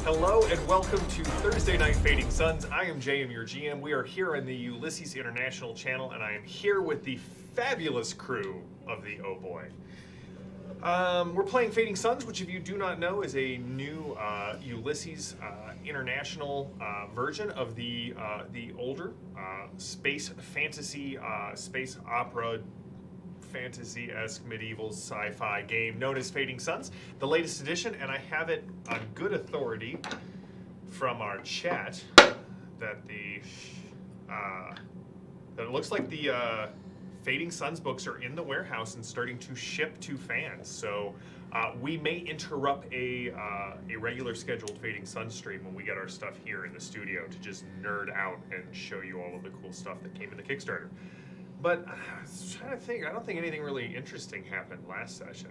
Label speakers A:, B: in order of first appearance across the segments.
A: Hello and welcome to Thursday Night Fading Suns. I am JM, your GM. We are here on the Ulysses International channel, and I am here with the fabulous crew of the Oh Boii. We're playing Fading Suns, which if you do not know is a new Ulysses International version of the older space fantasy, space opera, fantasy-esque medieval sci-fi game known as Fading Suns, the latest edition, and I have it on good authority from our chat that it looks like the Fading Suns books are in the warehouse and starting to ship to fans. So we may interrupt a regular scheduled Fading Suns stream when we get our stuff here in the studio to just nerd out and show you all of the cool stuff that came in the Kickstarter. But I was trying to think, I don't think anything really interesting happened last session.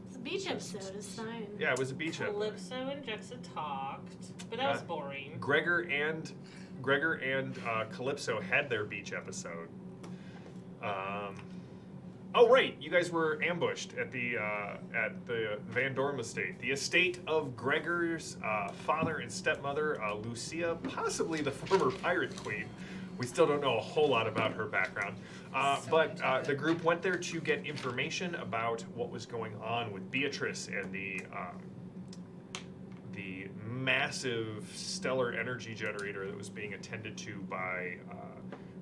B: It's a beach episode, it's fine.
A: Yeah, it was a beach episode.
C: Calypso and Jexa talked, but that was boring.
A: Gregor and Calypso had their beach episode. Oh right, you guys were ambushed at the Van Dorm estate, the estate of Gregor's father and stepmother, Lucia, possibly the former pirate queen. We still don't know a whole lot about her background, but the group went there to get information about what was going on with Beatrice and the massive stellar energy generator that was being attended to by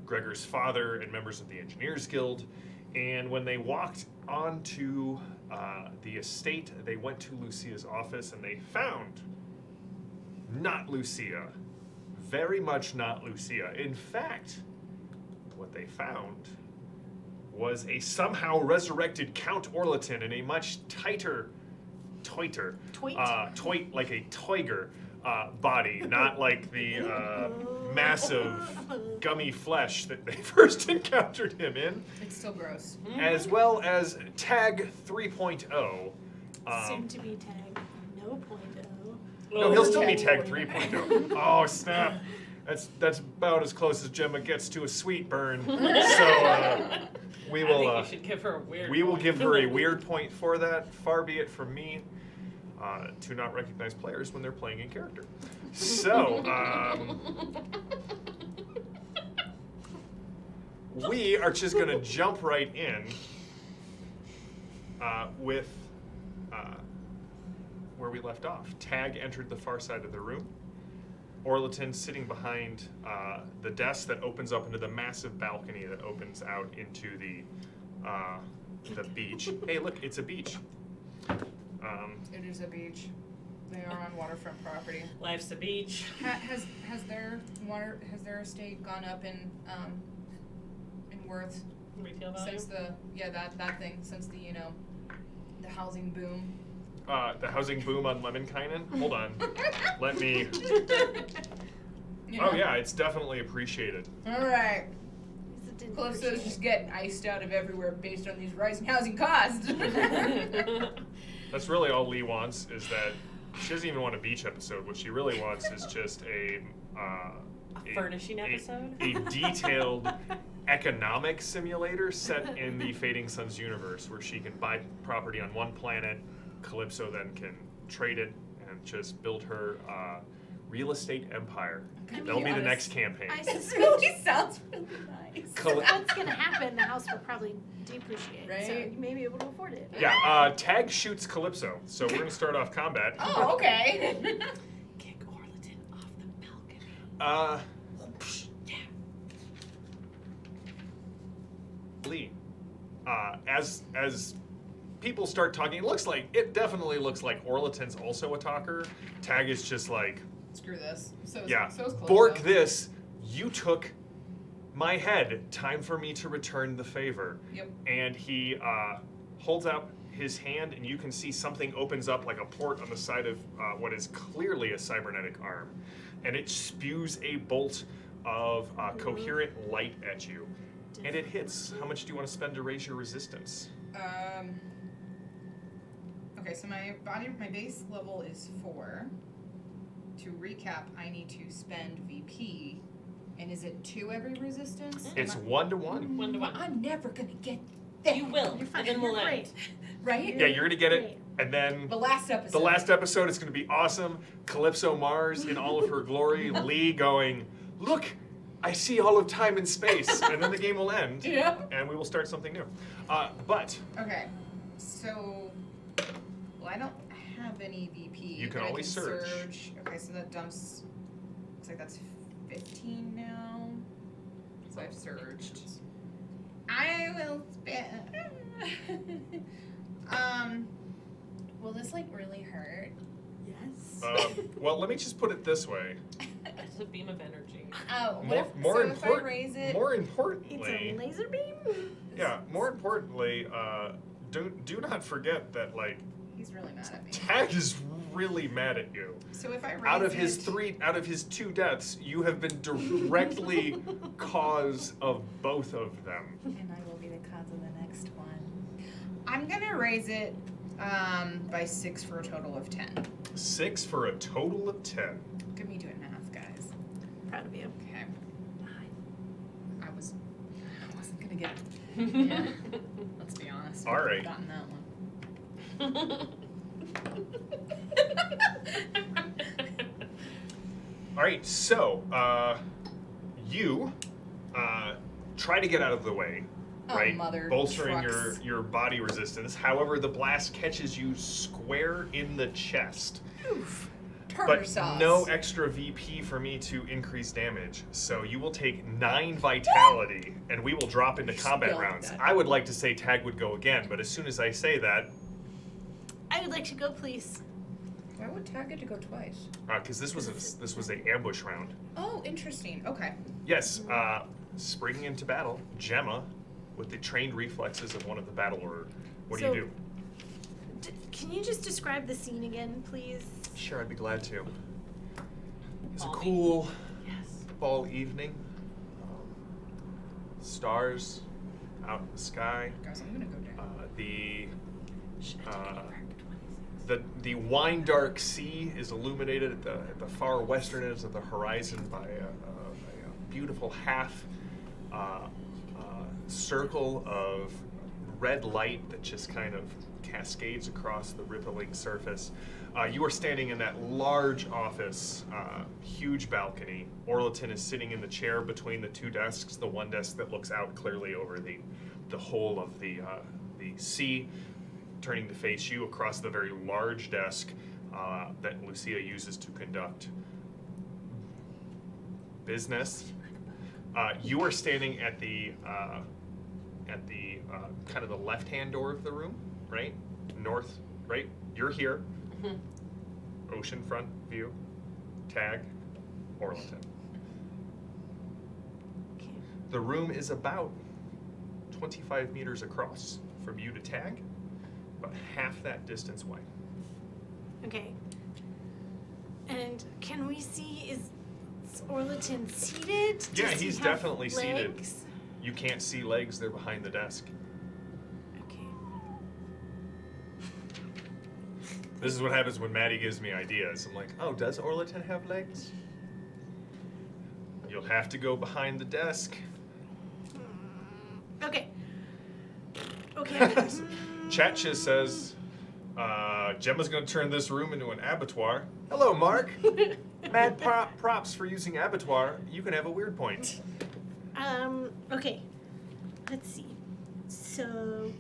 A: Gregor's father and members of the Engineers Guild. And when they walked onto the estate, they went to Lucia's office and they found not Lucia. Very much not Lucia. In fact, what they found was a somehow resurrected Count Orlitan in a much tighter, like a toiger body, not like the massive gummy flesh that they first encountered him in.
D: It's still gross.
A: As well as Tag 3.0.
B: Soon to be Tag 0.0.
A: No, he'll still be Tag 3.0. Oh, snap. That's about as close as Gemma gets to a sweet burn. So we will.
C: I think you should give her a weird.
A: We will
C: point.
A: give her a weird point for that. Far be it from me to not recognize players when they're playing in character. So we are just going to jump right in with. Where we left off. Tag entered the far side of the room. Orlitan sitting behind the desk that opens up into the massive balcony that opens out into the beach. Hey, look, it's a beach.
D: It is a beach. They are on waterfront property.
C: Life's a beach.
D: Has their estate gone up in worth
C: Retail value.
D: since that thing since the housing boom?
A: The housing boom on Lemminkainen? Hold on. Let me... Oh yeah, it's definitely appreciated.
D: Alright. Calypso's just getting iced out of everywhere based on these rising housing costs.
A: That's really all Lee wants, is that she doesn't even want a beach episode. What she really wants is just a
C: furnishing episode?
A: A detailed economic simulator set in the Fading Suns universe where she can buy property on one planet. Calypso then can trade it and just build her real estate empire. That'll be the next campaign.
B: I
D: This
B: suspect
D: really sounds really nice.
B: what's going to happen, the house will probably depreciate, so
D: Right.
B: you may be able to afford it.
A: Yeah, Tag shoots Calypso, so we're going to start off combat.
D: Oh, okay.
C: Kick Orlitan off the balcony.
A: Lee, as people start talking, it definitely looks like Orlitan's also a talker. Tag is just like,
D: Screw this. So is Calypso.
A: Bork this, you took my head, time for me to return the favor.
D: Yep.
A: And he holds out his hand and you can see something opens up like a port on the side of what is clearly a cybernetic arm. And it spews a bolt of coherent light at you. And it hits. How much do you want to spend to raise your resistance?
D: Okay, so my base level is 4. To recap, I need to spend VP. And is it 2 every resistance?
A: It's 1 to 1.
C: 1 to 1.
D: I'm never gonna get there.
C: You will.
B: You're fine.
C: And then we'll
B: You're
C: end.
D: Right?
A: Yeah, you're gonna get it
B: Great.
A: And then
D: The last episode.
A: the last episode is going to be awesome. Calypso Mars in all of her glory. Lee going, look, I see all of time and space. And then the game will end.
D: Yeah.
A: And we will start something new. But
D: Okay, so, well, I don't have any VP.
A: You can
D: but I
A: always surge.
D: Okay, so that dumps, looks like that's 15 now. So I've surged. I will spend. Will this like really hurt?
B: Yes.
A: well, let me just put it this way.
C: It's a beam of energy.
D: Oh, if I raise it?
A: More
B: It's a
A: importantly,
B: laser beam?
A: yeah. More importantly, do not forget that like
D: He's really mad at me.
A: Tag is really mad at you.
D: So if I raise
A: Out of his 2 deaths, you have been directly cause of both of them.
D: And I will be the cause of the next one. I'm gonna raise it by 6 for a total of 10.
A: 6 for a total of 10.
D: Give me 2.5, guys.
B: Proud of you.
D: Okay. I wasn't gonna get it. Yeah. Let's be honest.
A: All right.
D: I've gotten that one.
A: All right, so you try to get out of the way,
D: Oh,
A: right?
D: mother
A: Bolstering
D: trucks.
A: your body resistance. However, the blast catches you square in the chest.
D: Oof.
A: But
D: Tartar sauce.
A: no extra VP for me to increase damage. So you will take 9 vitality, and we will drop into combat
D: Spilled
A: rounds.
D: that.
A: I would like to say Tag would go again, but as soon as I say that,
B: I would like to go, please.
D: Why would Tag get to go twice?
A: because this was a ambush round.
D: Oh, interesting. Okay.
A: Yes, springing into battle, Gemma, with the trained reflexes of one of the battle order. What do
B: So-
A: you do?
B: Can you just describe the scene again, please?
A: Sure, I'd be glad to. It's a
C: Balmy.
A: cool
C: Yes.
A: fall evening. Stars out in the sky.
D: Guys, I'm gonna go down.
A: The wine dark sea is illuminated at the far western ends of the horizon by a beautiful half circle of red light that just kind of cascades across the rippling surface. You are standing in that large office, huge balcony. Orlitan is sitting in the chair between the 2 desks, the one desk that looks out clearly over the whole of the sea, turning to face you across the very large desk that Lucia uses to conduct business. You are standing at the kind of the left-hand door of the room, right? North, right? You're here. Oceanfront view. Tag. Orlitan.
B: Okay.
A: The room is about 25 meters across from you to Tag, about half that distance wide.
B: Okay. And can we see, is Orlitan seated? Does
A: Yeah,
B: he
A: he's
B: have
A: definitely seated.
B: legs?
A: You can't see legs, they're behind the desk.
B: Okay.
A: This is what happens when Maddie gives me ideas. I'm like, oh, does Orlitan have legs? You'll have to go behind the desk.
B: Okay. Okay.
A: Chat just says, Gemma's gonna turn this room into an abattoir. Hello, Mark. Mad props for using abattoir. You can have a weird point.
B: Okay. Let's see. So,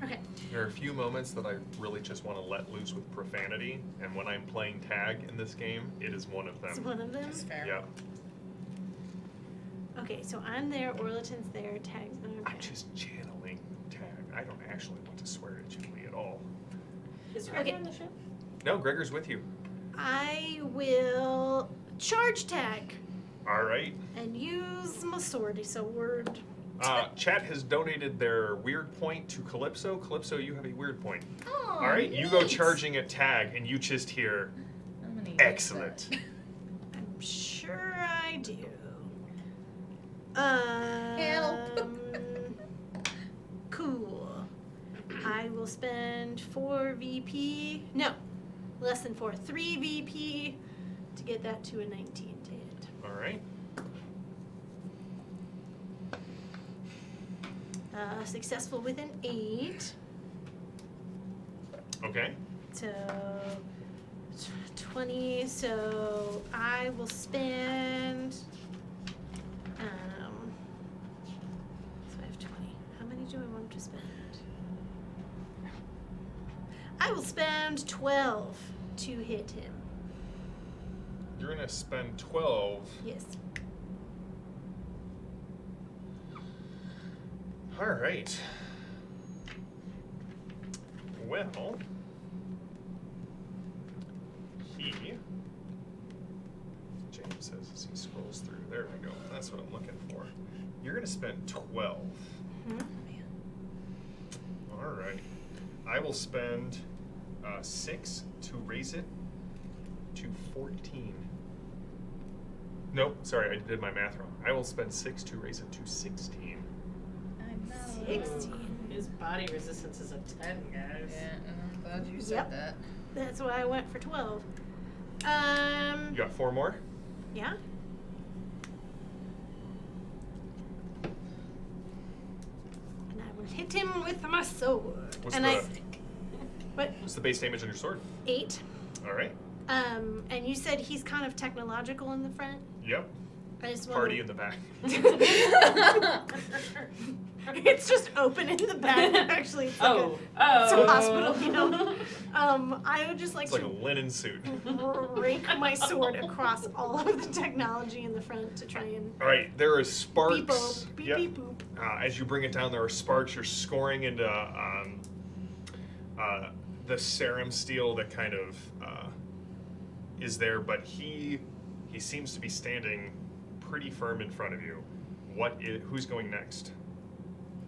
B: Okay.
A: There are a few moments that I really just want to let loose with profanity, and when I'm playing tag in this game, it is one of
B: It's
A: them.
B: one of them.
D: That's fair.
A: Yeah.
B: Okay, so I'm there, Orlitan's there, Tag's there.
A: I'm just channeling tag. I don't actually want to swear at Julie at all.
C: Is Gregor
B: Okay.
C: on the ship?
A: No, Gregor's with you.
B: I will charge Tag
A: All right.
B: and use my sword.
A: Chat has donated their weird point to Calypso. Calypso, you have a weird point.
D: Oh,
A: All right, you go
D: neat.
A: charging at tag, and you just hear,
D: I'm gonna use
A: excellent.
D: that.
B: I'm sure I do.
D: Help.
B: Cool. I will spend 4 VP. No, less than 4. 3 VP to get that to a 19 to hit.
A: All right.
B: Successful with an 8.
A: Okay.
B: So 20. So I will spend. So I have 20. How many do I want to spend? I will spend 12 to hit him.
A: You're gonna spend 12.
B: Yes.
A: All right. Well, James says as he scrolls through. There we go. That's what I'm looking for. You're gonna spend 12. All right. I will spend 6 to raise it to 14. Nope, sorry, I did my math wrong. I will spend 6 to raise it to 16.
D: I know.
B: 16.
C: His body resistance is a 10, guys.
D: Yeah, I'm glad you said
B: Yep.
D: that.
B: That's why I went for 12.
A: You got 4 more?
B: Yeah. And I will hit him with my sword.
A: What's
B: and
A: the-
B: I. What?
A: What's the base damage on your sword?
B: 8.
A: All right.
B: And you said he's kind of technological in the front.
A: Yep.
B: I just
A: Party in
B: want
A: the back.
B: It's just open in the back. Actually, it's like
C: Oh.
B: it's a hospital, you know. I would just like
A: It's like a
B: to
A: linen suit.
B: rake my sword across all of the technology in the front to try and
A: All right, there are
B: beep
A: sparks.
B: boop, beep
A: Yep.
B: beep boop.
A: As you bring it down, there are sparks. You're scoring into the serum steel that kind of is there, but he seems to be standing pretty firm in front of you. Who's going next?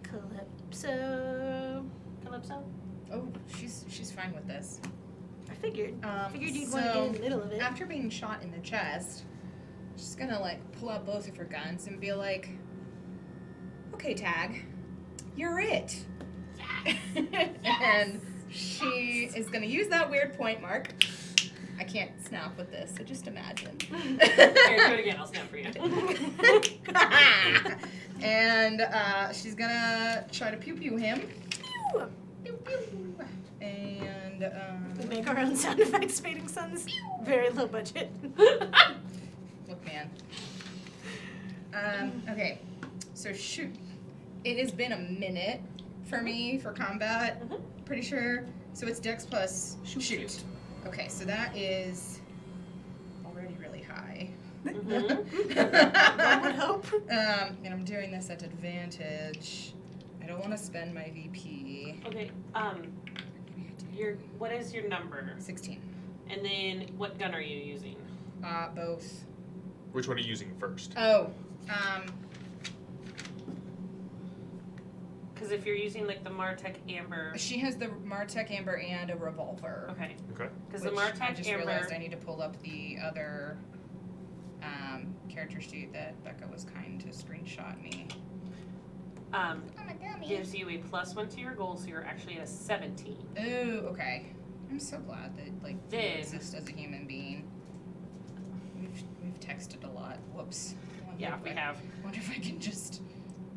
B: Calypso.
D: Oh, she's fine with this.
B: I figured. Figured you'd want to
D: so
B: get in the middle of it.
D: After being shot in the chest, she's gonna like pull out both of her guns and be like, "Okay, Tag, you're it." And she is gonna use that weird point mark. I can't snap with this, so just imagine.
C: Here, do it again. I'll snap for you.
D: And she's gonna try to pew pew him.
B: Pew!
D: Pew pew. And
B: We make our own sound effects, Fading Suns. Very low budget.
D: look, man. Okay, so shoot. It has been a minute for me for combat. Pretty sure. So it's Dex plus shoot. Okay, so that is already really high.
B: One would hope.
D: And I'm doing this at advantage. I don't want to spend my VP.
C: Okay, what is your number?
D: 16.
C: And then what gun are you using?
D: Both.
A: Which one are you using first?
D: Oh,
C: Because if you're using like the Martech Amber.
D: she has the Martech Amber and a revolver.
C: Okay.
A: Okay.
C: Because the
D: Which
C: Martech
D: I just
C: Amber.
D: realized I need to pull up the other character sheet that Becca was kind to screenshot me.
C: Gives you a +1 to your goal, so you're actually at a 17.
D: Oh, okay. I'm so glad that like you
C: Then-
D: exist as a human being. We've texted a lot. Whoops.
C: Yeah, we have.
D: Wonder if I can just.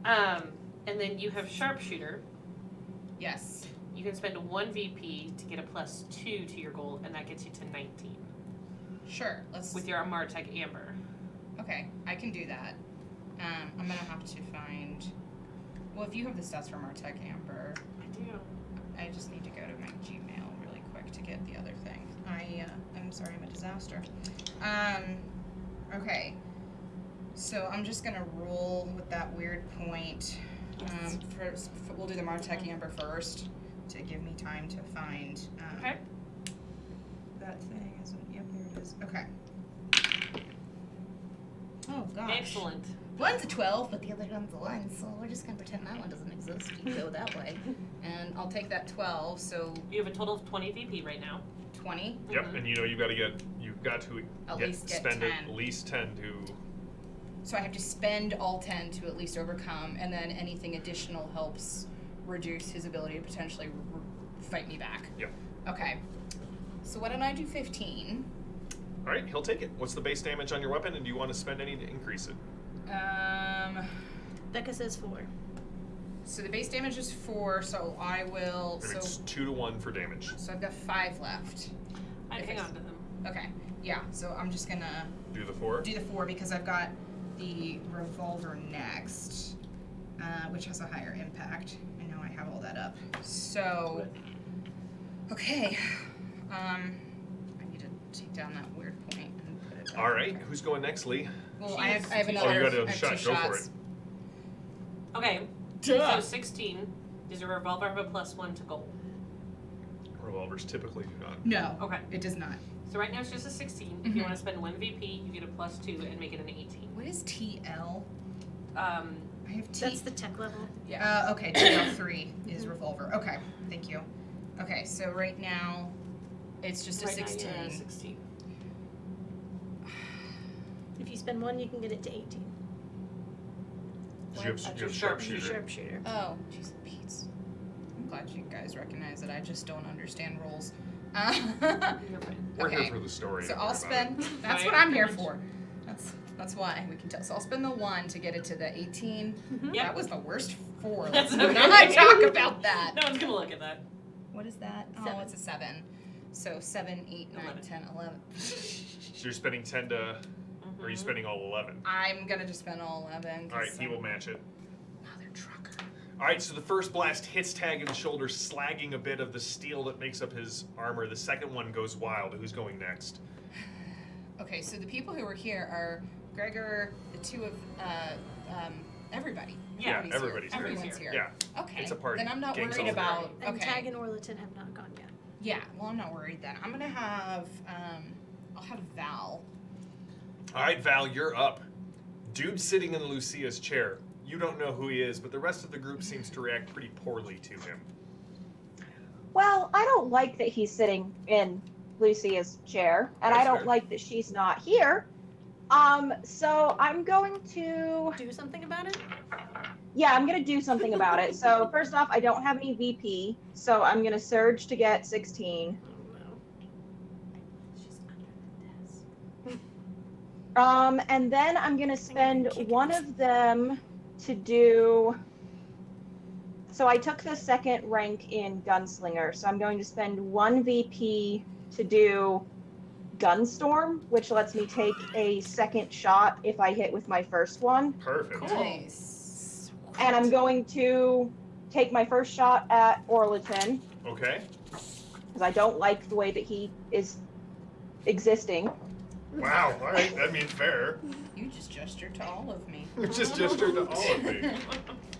C: And then you have Sharpshooter.
D: Yes.
C: You can spend 1 VP to get a +2 to your goal, and that gets you to 19
D: Sure. Let's.
C: with your Martech Amber.
D: Okay, I can do that. I'm gonna have to find. Well, if you have the stats for Martech Amber,
C: I do.
D: I just need to go to my Gmail really quick to get the other thing. I'm sorry, I'm a disaster. Okay. So I'm just gonna roll with that weird point. First, we'll do the Martech Amber first to give me time to find.
C: Okay.
D: That thing isn't. Yep, there it is. Okay. Oh gosh.
C: Excellent.
D: One's a 12, but the other one's a 1, so we're just gonna pretend that one doesn't exist. You go that way. And I'll take that 12, so
C: You have a total of 20 VP right now.
D: 20.
A: Yep. And you've got to
D: At least get
A: spend
D: 10.
A: at least 10 to.
D: So I have to spend all 10 to at least overcome, and then anything additional helps reduce his ability to potentially fight me back.
A: Yep.
D: Okay. So why don't I do 15?
A: All right, he'll take it. What's the base damage on your weapon, and do you want to spend any to increase it?
B: Becca says 4.
D: So the base damage is 4, so I will.
A: And it's 2 to 1 for damage.
D: So I've got 5 left.
C: I'd hang on to them.
D: Okay. Yeah. So I'm just gonna
A: Do the 4.
D: do the 4 because I've got the revolver next, which has a higher impact. I know I have all that up. So. Okay. I need to take down that weird point and put it.
A: All right, who's going next, Lee?
D: Well, I have
C: Oh,
D: another.
A: you got
D: I
A: another
D: have
A: shot.
D: 2
A: Go for
D: shots.
A: it.
C: Okay.
D: Duh.
C: So 16. Does a revolver have a +1 to gold?
A: Revolvers typically do not.
D: No.
C: Okay.
D: It does not.
C: So right now it's just a 16. If you want to spend 1 VP, you get a +2 and make it an 18.
D: What is TL? I have T.
B: That's the tech level.
C: Yeah.
D: Okay, TL3 is revolver. Okay, thank you. Okay, so right now it's just a
C: Right now
D: 16.
C: you're at 16.
B: If you spend 1, you can get it to 18.
A: You have
C: Sharpshooter.
A: sharpshooter.
B: Sharpshooter.
D: Oh, jeez, Pete's. I'm glad you guys recognize that. I just don't understand rules.
C: You're fine.
A: We're
D: Okay.
A: here for the story.
D: So
A: don't
D: I'll
A: worry about it.
D: spend. That's
C: Right.
D: what I'm here for. That's why we can tell. So I'll spend the 1 to get it to the 18.
B: Mhm.
C: Yep.
D: That was the worst 4.
C: That's
D: Let's
C: okay.
D: not talk about that.
C: No one's gonna look at that.
D: What is that? Oh,
B: 7.
D: it's a 7. So 7, 8, 9,
C: 11.
D: 10, 11.
A: So you're spending 10 to, or are you spending all 11?
D: I'm gonna just spend all 11.
A: All right, he will match it.
D: Mother trucker.
A: All right, so the first blast hits Tag in the shoulder, slagging a bit of the steel that makes up his armor. The second one goes wild. Who's going next?
D: Okay, so the people who are here are Gregor, the 2 of everybody.
C: Yeah,
A: everybody's here.
D: Everyone's here.
A: Yeah,
D: Okay.
A: it's a party.
D: Then I'm not
A: Gang's
D: worried
A: all
D: about.
B: And
D: Okay.
B: Tag and Orlitan have not gone yet.
D: Yeah. Well, I'm not worried then. I'm gonna have. I'll have Val.
A: All right, Val, you're up. Dude sitting in Lucia's chair. You don't know who he is, but the rest of the group seems to react pretty poorly to him.
E: Well, I don't like that he's sitting in Lucia's chair, and
A: That's
E: I don't
A: fair.
E: like that she's not here. So I'm going to,
B: Do something about it?
E: yeah, I'm gonna do something about it. So first off, I don't have any VP, so I'm gonna surge to get 16.
B: Oh no.
C: She's under the desk.
E: And then I'm gonna spend
B: kick
E: one
B: it.
E: of them to do. So I took the second rank in Gunslinger, so I'm going to spend 1 VP to do Gunstorm, which lets me take a second shot if I hit with my first one.
A: Perfect.
C: Cool.
D: Nice.
E: And I'm going to take my first shot at Orlitan,
A: Okay.
E: because I don't like the way that he is existing.
A: Wow. All right. That means fair.
D: You just gestured to all of me.
A: Just gestured to all of me.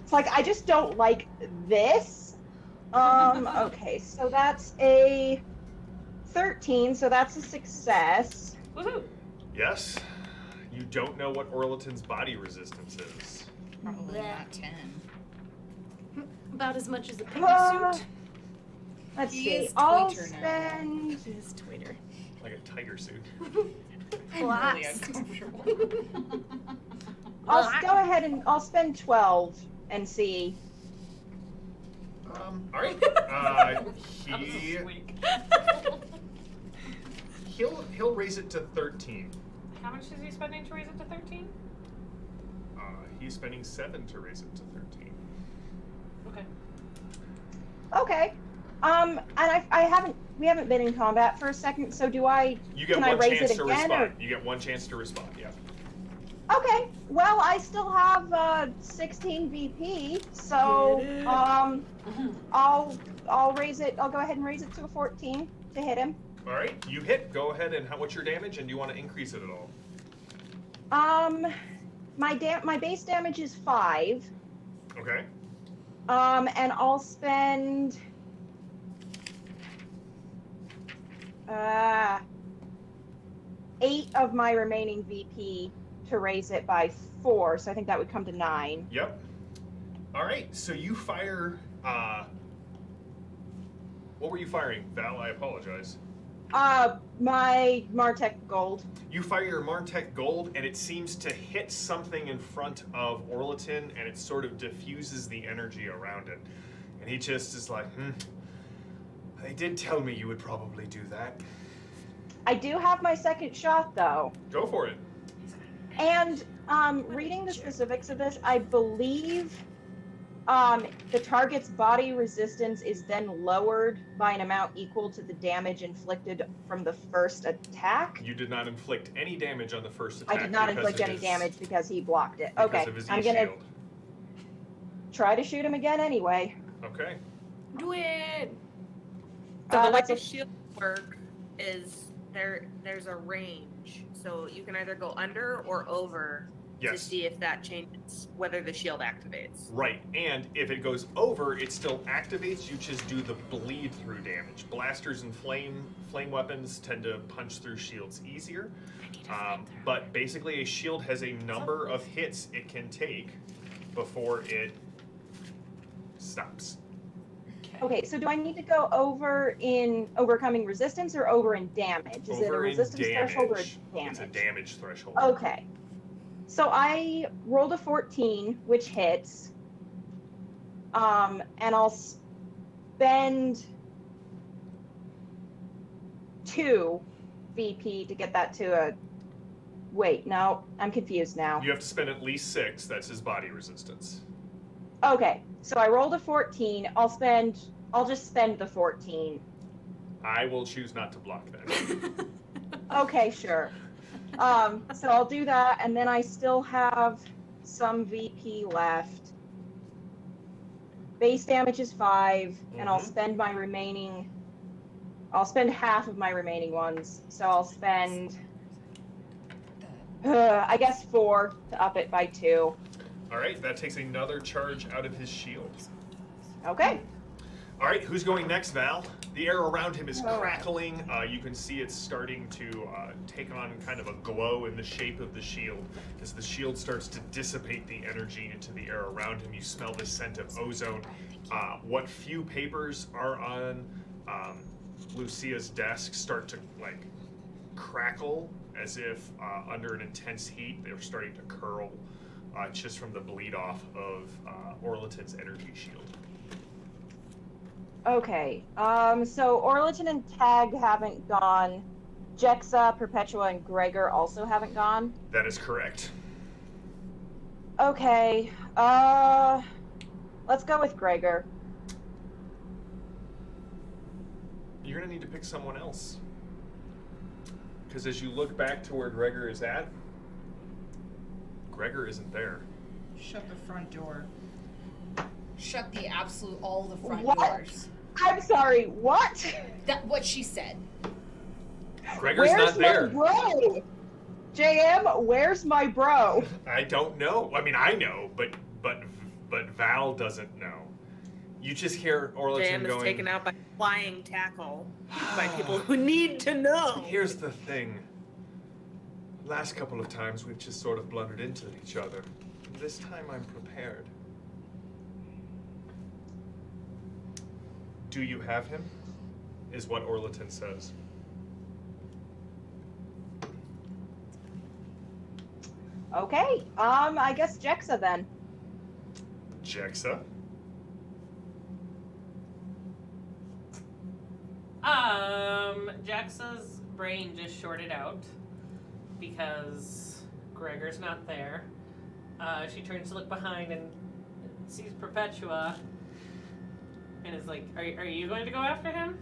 E: It's like, I just don't like this. Okay, so that's a 13, so that's a success.
C: Woohoo!
A: Yes. You don't know what Orlitan's body resistance is.
D: Probably
B: Blech.
D: not 10.
B: About as much as a piggy
E: Uh,
B: suit.
E: Let's
D: He
E: see.
D: is
E: I'll
D: Twitter now.
E: spend.
B: It is Twitter.
A: Like a tiger suit.
D: I'm really
B: Blast.
D: uncomfortable.
E: I'll
B: Well,
E: go ahead and I'll spend 12 and see.
A: All right.
C: That was
A: He
C: a squeak.
A: he'll raise it to 13.
C: How much is he spending to raise it to 13?
A: He's spending 7 to raise it to 13.
C: Okay.
E: Okay. And we haven't been in combat for a second, so do I?
A: You get
E: Can I
A: one
E: raise
A: chance
E: it
A: to
E: again,
A: respond.
E: or?
A: You get one chance to respond. Yeah.
E: Okay. Well, I still have 16 VP, so
B: Get it.
E: I'll raise it. I'll go ahead and raise it to a 14 to hit him.
A: All right. You hit. Go ahead and what's your damage? And do you want to increase it at all?
E: My base damage is 5.
A: Okay.
E: And I'll spend 8 of my remaining VP to raise it by 4, so I think that would come to 9.
A: Yep. All right. So you fire. What were you firing, Val? I apologize.
E: My Martech Gold.
A: You fire your Martech Gold, and it seems to hit something in front of Orlitan, and it sort of diffuses the energy around it. And he just is like, They did tell me you would probably do that.
E: I do have my second shot, though.
A: Go for it.
E: And reading the specifics of this, I believe The target's body resistance is then lowered by an amount equal to the damage inflicted from the first attack.
A: You did not inflict any damage on the first attack.
E: I did not
A: because
E: inflict
A: of
E: any
A: his-
E: damage because he blocked it.
A: Because
E: Okay,
A: of his
E: I'm gonna
A: E-shield.
E: try to shoot him again anyway.
A: Okay.
F: Do it. So the way
E: That's
F: the
E: a-
F: shield work is there's a range. So you can either go under or over to
A: Yes.
F: see if that changes whether the shield activates.
A: Right, and if it goes over, it still activates. You just do the bleed through damage. Blasters and flame weapons tend to punch through shields easier. But basically, a shield has a number of hits it can take before it stops.
E: Okay, so do I need to go over in overcoming resistance or over in damage? Is it a
A: Over in
E: resistance threshold or
A: damage.
E: damage?
A: It's a damage threshold.
E: Okay. So I rolled a 14, which hits. And I'll spend 2 VP to get that to a... Wait, no, I'm confused now.
A: You have to spend at least 6. That's his body resistance.
E: Okay, so I rolled a 14. I'll just spend the 14.
A: I will choose not to block that.
E: Okay, sure. So I'll do that, and then I still have some VP left. Base damage is 5, and I'll
A: Mhm.
E: spend my remaining... I'll spend half of my remaining ones. So I'll spend, I guess 4 to up it by 2.
A: All right, that takes another charge out of his shield.
E: Okay.
A: All right, who's going next, Val? The air around him is
E: All right.
A: crackling. You can see it's starting to take on kind of a glow in the shape of the shield. As the shield starts to dissipate the energy into the air around him, you smell the scent of ozone. What few papers are on Lucia's desk start to like crackle as if under an intense heat they're starting to curl just from the bleed off of Orlitan's energy shield.
E: Okay. So Orlitan and Tag haven't gone. Jexa, Perpetua, and Gregor also haven't gone.
A: That is correct.
E: Okay. Let's go with Gregor.
A: You're gonna need to pick someone else. Because as you look back to where Gregor is at, Gregor isn't there.
D: Shut the front door. Shut the all the front
E: What?
D: doors.
E: I'm sorry, what?
D: That's what she said.
A: Gregor's
E: Where's
A: not there.
E: my bro? JM, where's my bro?
A: I don't know. I mean, I know, but Val doesn't know. You just hear Orlitan
F: Jam is
A: going.
F: taken out by flying tackle by people who need to know.
A: Here's the thing. Last couple of times we've just sort of blundered into each other. This time I'm prepared. Do you have him? Is what Orlitan says.
E: Okay, I guess Jexa then.
A: Jexa?
C: Jaxa's brain just shorted out because Gregor's not there. She turns to look behind and sees Perpetua and is like, are you going to go after him?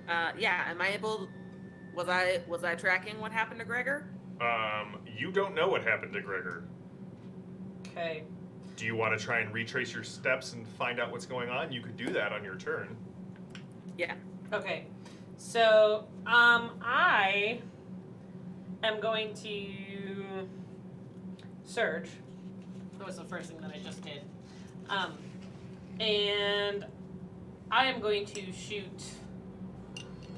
F: Yeah, am I able? Was I tracking what happened to Gregor?
A: You don't know what happened to Gregor.
C: Okay.
A: Do you want to try and retrace your steps and find out what's going on? You could do that on your turn.
F: Yeah.
C: Okay. So, I am going to search. That was the first thing that I just did. And I am going to shoot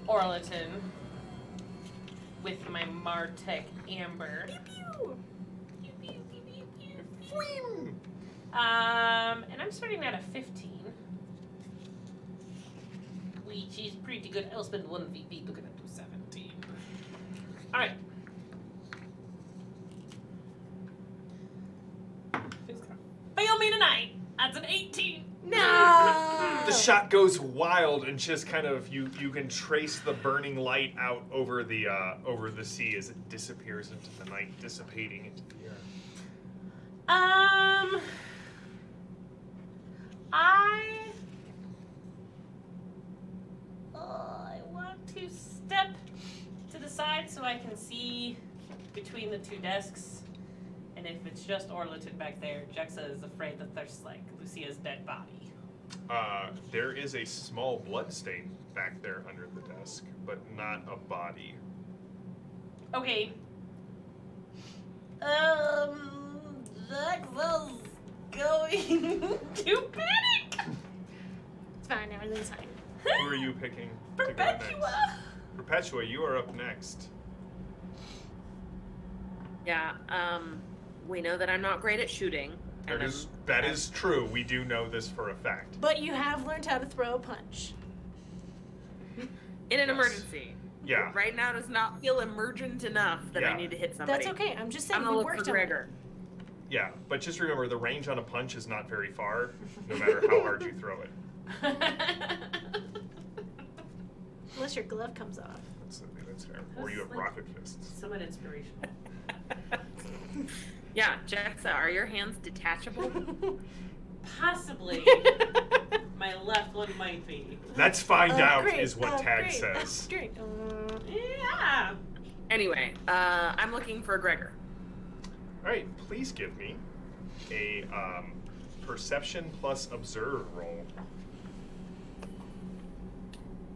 C: Orlitan with my Martech Amber. And I'm starting at a 15. Which is pretty good. I'll spend 1 VP to get it to 17. Alright. She's gonna fail me tonight. That's an 18.
B: No.
A: The shot goes wild and just kind of you can trace the burning light out over the sea as it disappears into the night, dissipating into the air.
C: I want to step to the side so I can see between the two desks. And if it's just Orlitan back there, Jexa is afraid that there's like Lucia's dead body.
A: There is a small blood stain back there under the desk, but not a body.
C: Okay. Jexa's going to panic.
B: It's fine, everything's fine.
A: Who are you picking to go next?
C: Perpetua.
A: Perpetua, you are up next.
F: Yeah, we know that I'm not great at shooting. And
A: That is true. We do know this for a fact.
B: But you have learned how to throw a punch.
F: in an
A: Yes.
F: emergency.
A: Yeah.
F: Right now does not feel emergent enough that
A: Yeah.
F: I need to hit somebody.
B: That's okay. I'm just saying
F: I'm gonna
B: we
F: look for
B: worked on
F: Gregor.
A: Yeah, but just remember the range on a punch is not very far, no matter how hard you throw it.
B: it. Unless your glove comes off.
A: That's fair. Or you have rocket fists.
C: Somewhat inspirational.
F: Yeah, Jexa, are your hands detachable?
C: Possibly. My left one might be.
A: Let's find out,
B: Great.
A: is what Tag
B: Great.
A: says.
B: Great.
C: Yeah.
F: Anyway, I'm looking for Gregor.
A: All right, please give me a perception plus observe roll.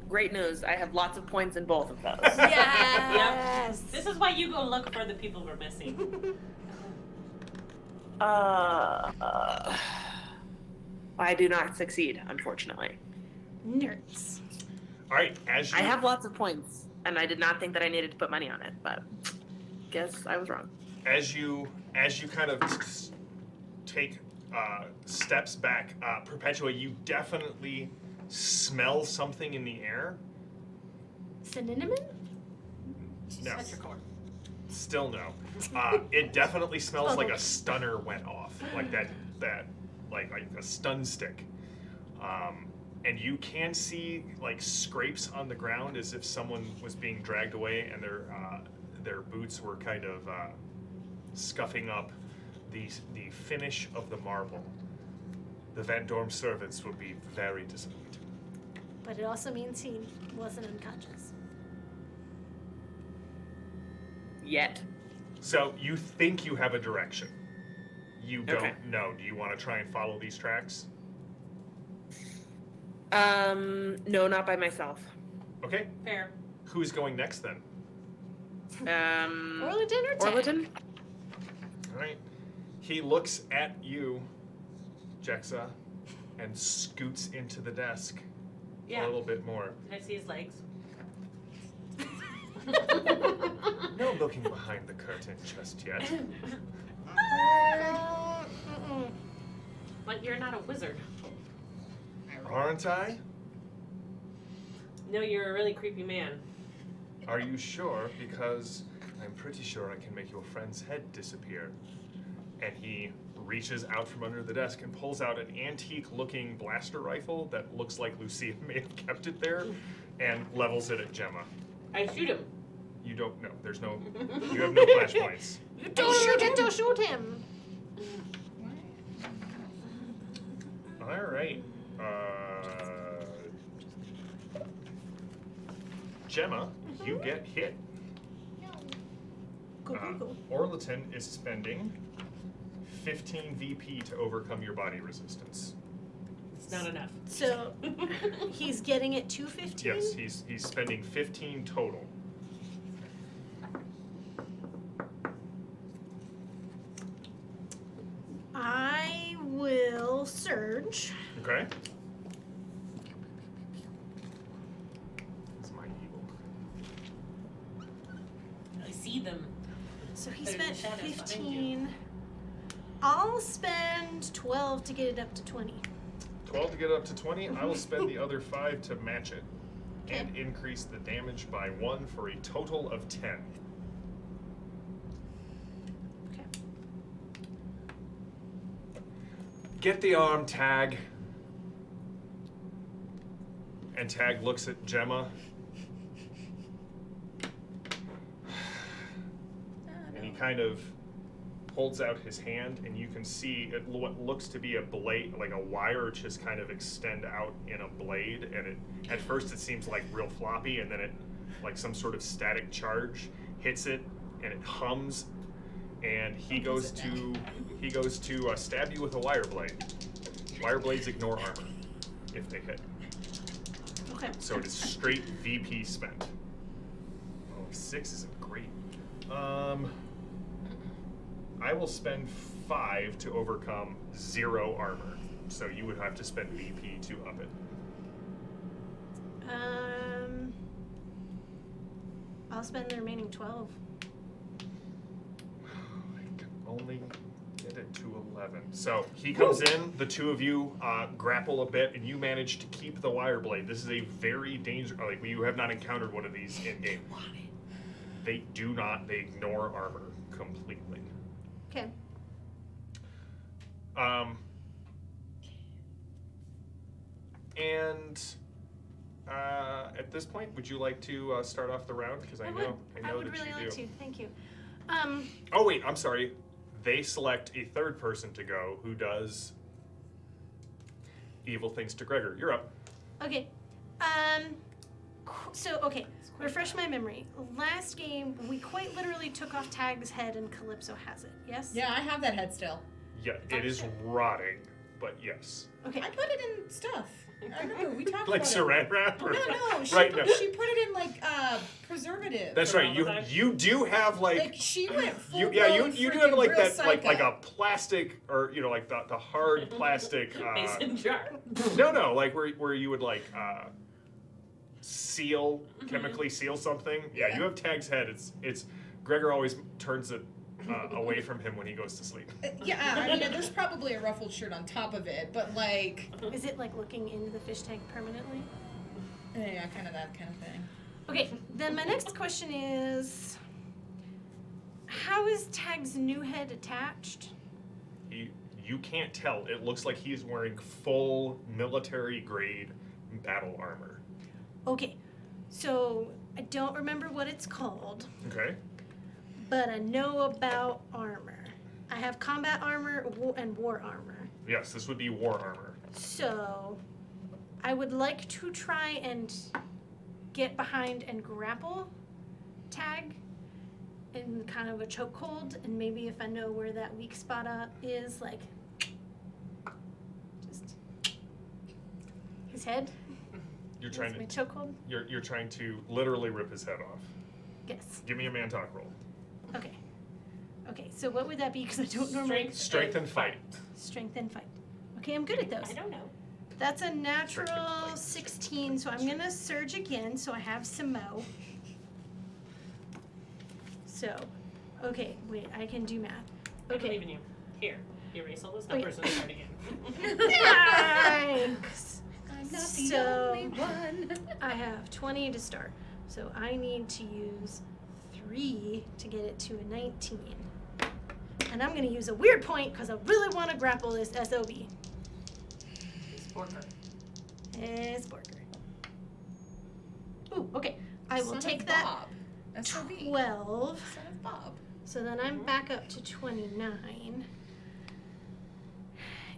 F: Great news, I have lots of points in both of those.
B: Yes.
C: This is why you go look for the people we're missing.
F: I do not succeed, unfortunately.
B: Nerds.
A: All right, as you
F: I have lots of points, and I did not think that I needed to put money on it, but guess I was wrong.
A: as you kind of take steps back, Perpetua, you definitely smell something in the air.
B: Cinnamon?
A: No,
C: Petrichor.
A: still no. It definitely smells like a stunner went off, like that like a stun stick. And you can see like scrapes on the ground as if someone was being dragged away, and their boots were kind of scuffing up the finish of the marble. The Van Dorm servants would be very disappointed.
B: But it also means he wasn't unconscious.
F: Yet.
A: So you think you have a direction. You don't
F: Okay.
A: know. Do you want to try and follow these tracks?
F: No, not by myself.
A: Okay.
C: Fair.
A: Who's going next then?
B: Orlitan or Tag?
F: Orlitan?
A: All right. He looks at you, Jexa, and scoots into the desk
C: Yeah.
A: a little bit more.
C: Can I see his legs?
A: No looking behind the curtain just yet.
C: But you're not a wizard.
A: Aren't I?
C: No, you're a really creepy man.
A: Are you sure? Because I'm pretty sure I can make your friend's head disappear. And he reaches out from under the desk and pulls out an antique-looking blaster rifle that looks like Lucia may have kept it there, and levels it at Gemma.
C: I shoot him.
A: You don't know. There's no. You have no flashpoints.
B: You don't shoot him! Don't shoot him!
A: All right. Gemma, you get hit.
B: Go, go, go.
A: Orlitan is spending 15 VP to overcome your body resistance.
C: It's not enough.
B: So he's getting it 215?
A: Yes, he's spending 15 total.
B: I will surge.
A: Okay. That's my evil.
C: I see them.
B: So he
C: There's
B: spent
C: the shadows behind
B: 15. I'll spend 12 to get it up to 20.
A: 12 to get up to 20. I will spend the other 5 to match it. And increase the damage by 1 for a total of 10.
B: Okay.
A: Get the arm, Tag. And Tag looks at Gemma. And he kind of holds out his hand, and you can see what looks to be a blade, like a wire, just kind of extend out in a blade. And it, at first, it seems like real floppy, and then it, like some sort of static charge, hits it, and it hums. And he goes to stab you with a wire blade. Wire blades ignore armor if they hit.
B: Okay.
A: So it is straight VP spent. Oh, 6 isn't great. I will spend 5 to overcome 0 armor. So you would have to spend VP to up it.
B: I'll spend the remaining 12.
A: I can only get it to 11. So he comes in, the two of you grapple a bit, and you manage to keep the wire blade. This is a very dangerous, like you have not encountered one of these in game. They ignore armor completely.
B: Okay.
A: And at this point, would you like to start off the round? Because I know
B: I would
A: that
B: really
A: you
B: like
A: do.
B: to. Thank you.
A: Oh wait, I'm sorry. They select a third person to go who does evil things to Gregor. You're up.
B: Okay. Okay. Refresh my memory. Last game, we quite literally took off Tag's head and Calypso has it. Yes?
D: Yeah, I have that head still.
A: Yeah, it is rotting, but yes.
B: Okay.
D: I put it in stuff. I remember we talked
A: Like
D: about
A: saran wrap? Or,
D: it. No, she,
A: right,
D: put,
A: no.
D: she put it in like preservative.
A: That's right. You do have
D: Like she went full
A: you do have like that like a plastic or like the hard plastic
C: Mason jar.
A: no like where you would like seal chemically seal something. Yeah, you have Tag's head. It's Gregor always turns it away from him when he goes to sleep.
D: Yeah, I mean there's probably a ruffled shirt on top of it, but like
B: Is it like looking into the fish tank permanently?
D: yeah, kind of that kind of thing.
B: Okay, then my next question is, how is Tag's new head attached?
A: You can't tell. It looks like he's wearing full military grade battle armor.
B: Okay, so I don't remember what it's called,
A: Okay.
B: but I know about armor. I have combat armor and war armor.
A: Yes, this would be war armor.
B: So I would like to try and get behind and grapple Tag in kind of a chokehold, and maybe if I know where that weak spot is, like just his head.
A: You're trying
B: my
A: to
B: chokehold.
A: you're trying to literally rip his head off.
B: Yes.
A: Give me a man talk roll.
B: Okay. Okay. So what would that be? Because I don't normally
A: Strength and fight.
B: strength and fight. Okay, I'm good at those.
C: I don't know.
B: That's a natural
A: Fight.
B: 16, so I'm gonna surge again, so I have some mo. So, okay, wait, I can do math.
C: I
B: Okay.
C: believe in you. Here, erase all those
B: Okay.
C: numbers and start again.
B: Thanks.
D: I'm not
B: So-
D: the only one.
B: I have 20 to start, so I need to use 3 to get it to a 19. And I'm gonna use a weird point because I really want to grapple this SOB.
C: Porker.
B: It's Borger. Ooh, okay. I will
D: Son
B: take
D: of
B: that.
D: Bob. SOB.
B: 12.
D: Son of Bob.
B: So then I'm back up to 29.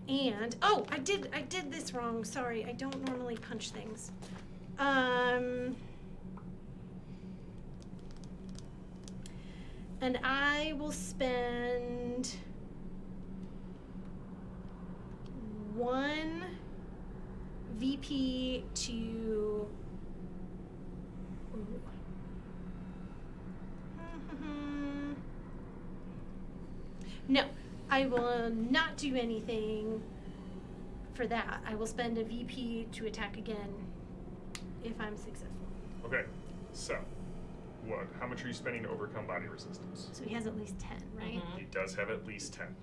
B: And I did this wrong. Sorry. I don't normally punch things. And I will spend 1 VP to No, I will not do anything for that. I will spend a VP to attack again if I'm successful.
A: Okay. So, what? How much are you spending to overcome body resistance?
B: So he has at least 10, right?
C: Mhm.
A: He does have at least 10.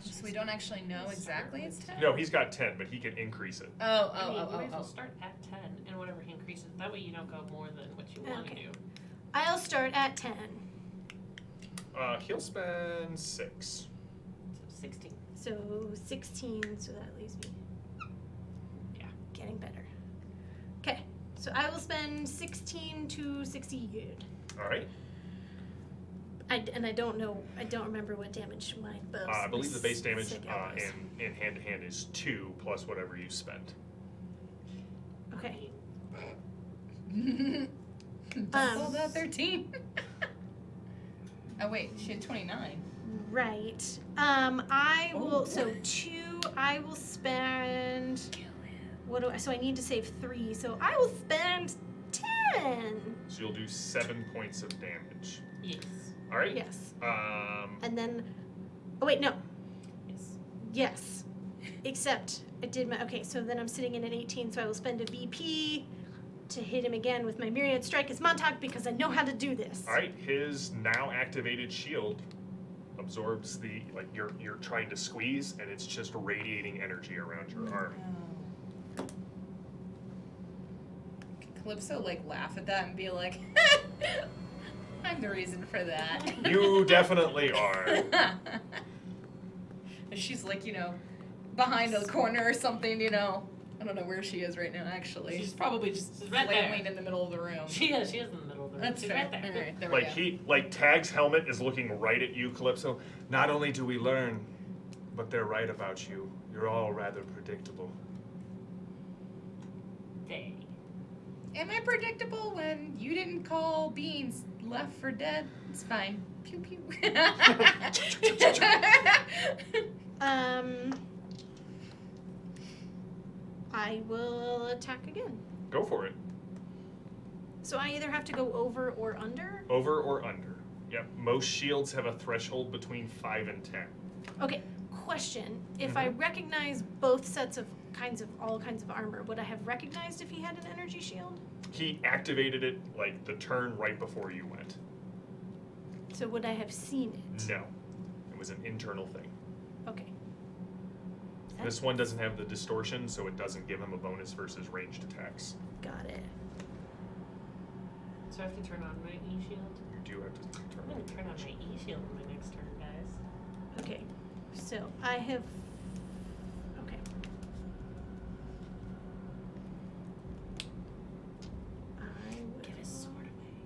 D: So we don't actually know exactly it's 10?
A: No, he's got 10, but he can increase it.
C: I mean, you might as well
D: Oh.
C: start at 10 and whatever he increases. That way you don't go more than what you want to
B: Okay.
C: do.
B: I'll start at 10.
A: He'll spend 6.
C: So 16.
B: So 16, so that leaves me.
C: Yeah.
B: Getting better. Okay, so I will spend 16 to succeed.
A: All right.
B: I don't know. I don't remember what damage my bow.
A: I believe the base damage
B: stick out was.
A: in hand to hand is 2 plus whatever you spent.
B: Okay.
D: Double that 13. Oh wait, she had 29.
B: Right. I will.
D: Oh.
B: So 2. I will spend. What do I? So I need to save 3. So I will spend 10.
A: So you'll do 7 points of damage.
C: Yes.
A: All right.
B: Yes.
A: Um,
B: And then. Oh wait, no.
C: Yes.
B: Yes. Except I did my. Okay, so then I'm sitting in an 18. So I will spend a VP to hit him again with my Myriad Strike as Montauk because I know how to do this.
A: all right. His now activated shield absorbs the you're trying to squeeze, and it's just radiating energy around your arm.
D: Calypso laugh at that and be like, I'm the reason for that.
A: You definitely are.
D: And she's behind a corner or something, I don't know where she is right now, actually. She's probably just
C: She's right
D: flailing
C: there.
D: in the middle of the room.
C: She is in the middle of the room.
D: That's
C: She's
D: fair.
C: right there.
D: All right, there we go.
A: Tag's helmet is looking right at you, Calypso. Not only do we learn, but they're right about you. You're all rather predictable.
C: Dang.
D: Am I predictable when you didn't call Beans left for dead? It's fine. Pew pew.
B: I will attack again.
A: Go for it.
B: So I either have to go over or under.
A: Over or under. Yep. Most shields have a threshold between 5 and 10.
B: Okay. Question: if I recognize both sets of all kinds of armor, would I have recognized if he had an energy shield?
A: He activated it the turn right before you went.
B: So would I have seen it?
A: No. It was an internal thing.
B: Okay.
A: This one doesn't have the distortion, so it doesn't give him a bonus versus ranged attacks.
B: Got it.
C: So I have to turn on my E-shield?
A: You do have to
C: I'm
A: turn.
C: gonna turn on my E-shield in my next turn, guys.
B: Okay. So I have. Okay. I will.
C: Give his sword away.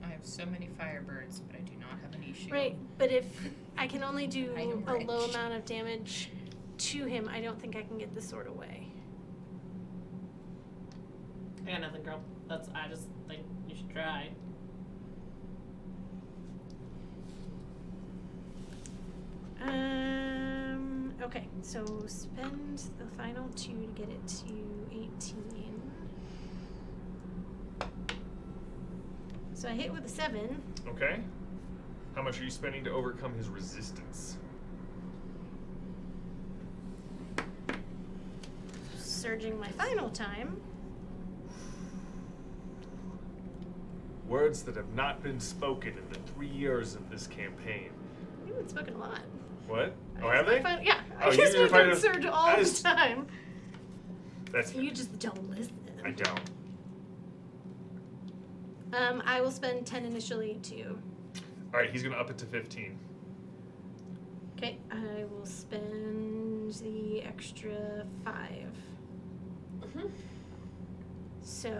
D: I have so many Firebirds, but I do not have an E-shield.
B: Right, but if I can only do
D: I am
B: a low
D: rich.
B: amount of damage to him, I don't think I can get the sword away.
C: I got nothing, girl. I just think you should try.
B: Okay, so spend the final 2 to get it to 18. So I hit with a 7.
A: Okay. How much are you spending to overcome his resistance?
B: Surging my final time.
A: Words that have not been spoken in the 3 years of this campaign.
B: You've been spoken a lot.
A: What?
B: I
A: Oh, have
B: use
A: they?
B: my yeah,
A: Oh,
B: I
A: you
B: use
A: do
B: my
A: final-
B: gun surge all
A: I
B: the
A: just-
B: time.
A: That's
B: You just don't listen.
A: I don't.
B: I will spend 10 initially to.
A: Alright, he's gonna up it to 15.
B: Okay, I will spend the extra 5. So.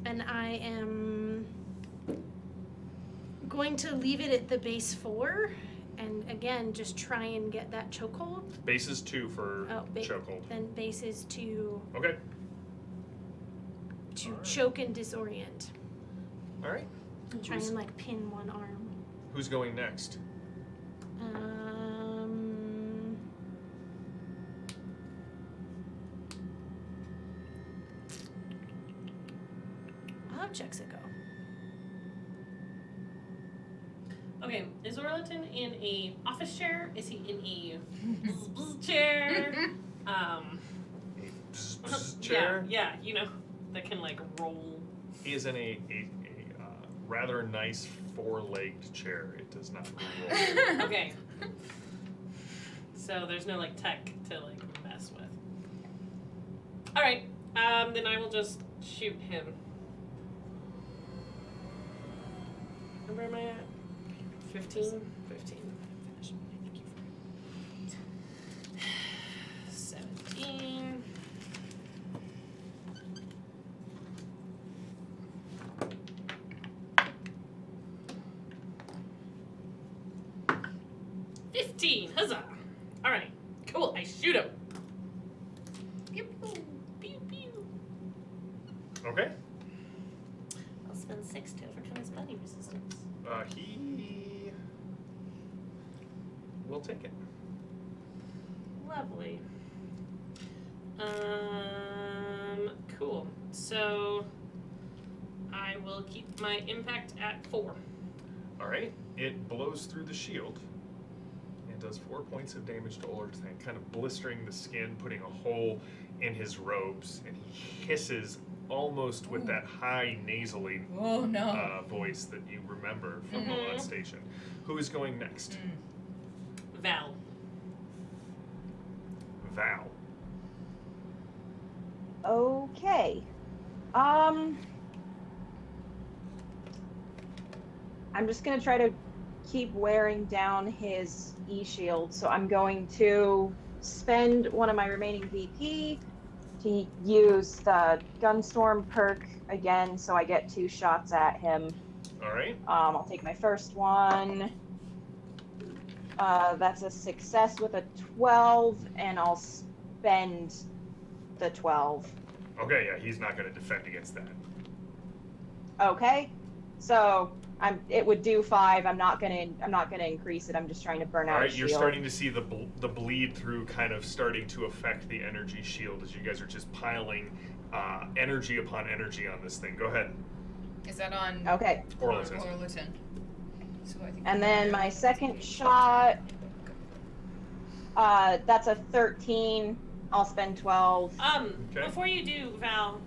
B: And I am going to leave it at the base 4, and again, just try and get that chokehold.
A: Base is 2 for chokehold.
B: Then base is to
A: Okay. Alright.
B: choke and disorient.
A: Alright.
B: And try and pin one arm.
A: Who's going next?
B: I'll have Jexa go.
C: Okay, is Orlitan in a office chair? Is he in a chair?
A: Chair?
C: Yeah, that can roll.
A: He is in a rather nice 4-legged chair. It does not roll.
C: Okay. So there's no tech to mess with. All right. Then I will just shoot him. Where am I at? 15? 15. 17. 15. Huzzah! All right. Cool. I shoot him. Pew, pew, pew.
A: Okay.
C: I'll spend 6 to overcome his body resistance.
A: He will take it.
C: Lovely. Cool. So I will keep my impact at 4.
A: All right. It blows through the shield and does 4 points of damage to Orlitan, kind of blistering the skin, putting a hole in his robes, and he hisses almost with that high nasally
D: Oh no.
A: voice that you remember from the last station. Who is going next?
C: Val.
A: Val.
E: Okay. I'm just gonna try to keep wearing down his E-shield, so I'm going to spend one of my remaining VP to use the Gunstorm perk again, so I get 2 shots at him.
A: All right.
E: I'll take my first one. That's a success with a 12, and I'll spend the 12.
A: Okay, yeah, he's not going to defend against that.
E: Okay, so it would do 5. I'm not gonna increase it. I'm just trying to burn out.
A: All right,
E: his
A: you're
E: shield.
A: starting to see the bleed through kind of starting to affect the energy shield as you guys are just piling energy upon energy on this thing. Go ahead.
D: Is that on
E: Okay,
A: Orlitan.
D: Orlitan? So I think
E: and then my second shot. That's a 13. I'll spend 12.
A: Okay.
C: Before you do, Val,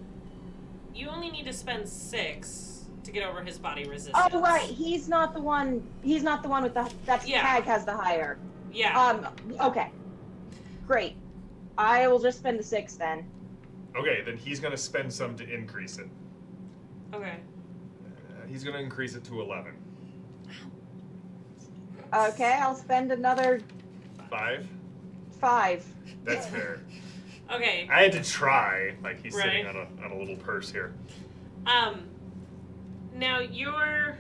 C: you only need to spend 6 to get over his body resistance.
E: Oh right, he's not the one with the. That's
C: Yeah.
E: Tag has the higher.
C: Yeah.
E: Okay. Great. I will just spend the 6 then.
A: Okay, then he's going to spend some to increase it.
C: Okay.
A: He's going to increase it to 11.
E: Okay, I'll spend another
A: 5?
E: 5.
A: That's fair.
C: Okay.
A: I had to try. Like, he's sitting
C: Right.
A: on a little purse here.
C: Now you're.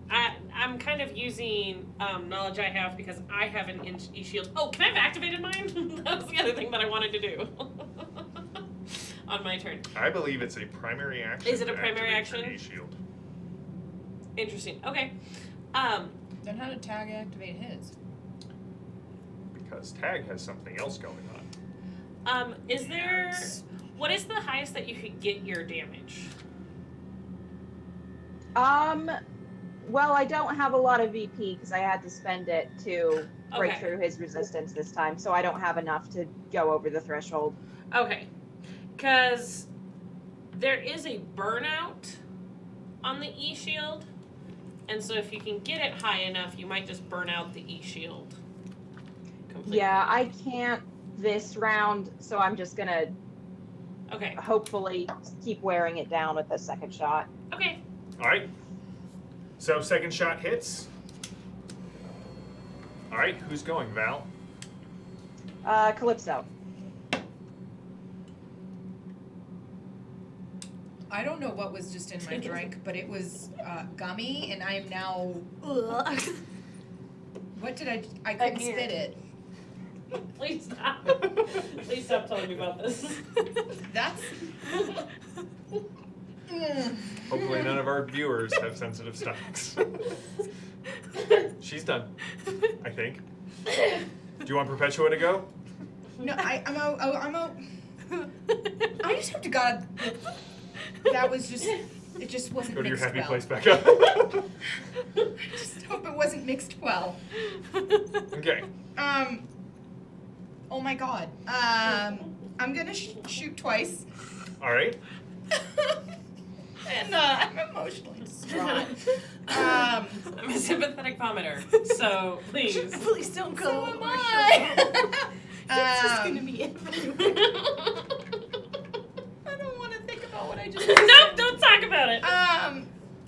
C: I'm kind of using knowledge I have because I have an E-shield. Oh, can I have activated mine? That was the other thing that I wanted to do on my turn.
A: I believe it's a primary action.
C: Is it a
A: to
C: primary
A: activate your
C: action?
A: E-shield.
C: Interesting. Okay.
D: Then how did Tag activate his?
A: Because Tag has something else going on.
C: Is there? What is the highest that you could get your damage?
E: Well, I don't have a lot of VP because I had to spend it to break
C: Okay.
E: through his resistance this time, so I don't have enough to go over the threshold.
C: Okay. Because there is a burnout on the E-shield, and so if you can get it high enough, you might just burn out the E-shield completely.
E: Yeah, I can't this round, so I'm just gonna
C: Okay.
E: hopefully keep wearing it down with the second shot.
C: Okay.
A: All right. So second shot hits. All right, who's going, Val?
E: Calypso.
D: I don't know what was just in my drink, but it was gummy, and I am now.
B: Ugh.
D: What did I couldn't
B: Again.
D: spit it.
C: Please stop. Please stop telling me about this.
D: That's.
A: Hopefully none of our viewers have sensitive stomachs. She's done, I think. Do you want Perpetua to go?
D: No, I'm out. I just hope to God that was just. It just wasn't
A: Go to your
D: mixed
A: happy
D: well.
A: place back up.
D: I just hope it wasn't mixed well.
A: Okay.
D: Oh my God. I'm gonna shoot twice.
A: All right.
D: And I'm emotionally distraught.
C: I'm a sympathetic vomiter, so please.
B: Please don't go.
D: So am I.
B: It's just gonna be everywhere.
D: I don't want to think about what I just.
C: No, don't talk about it.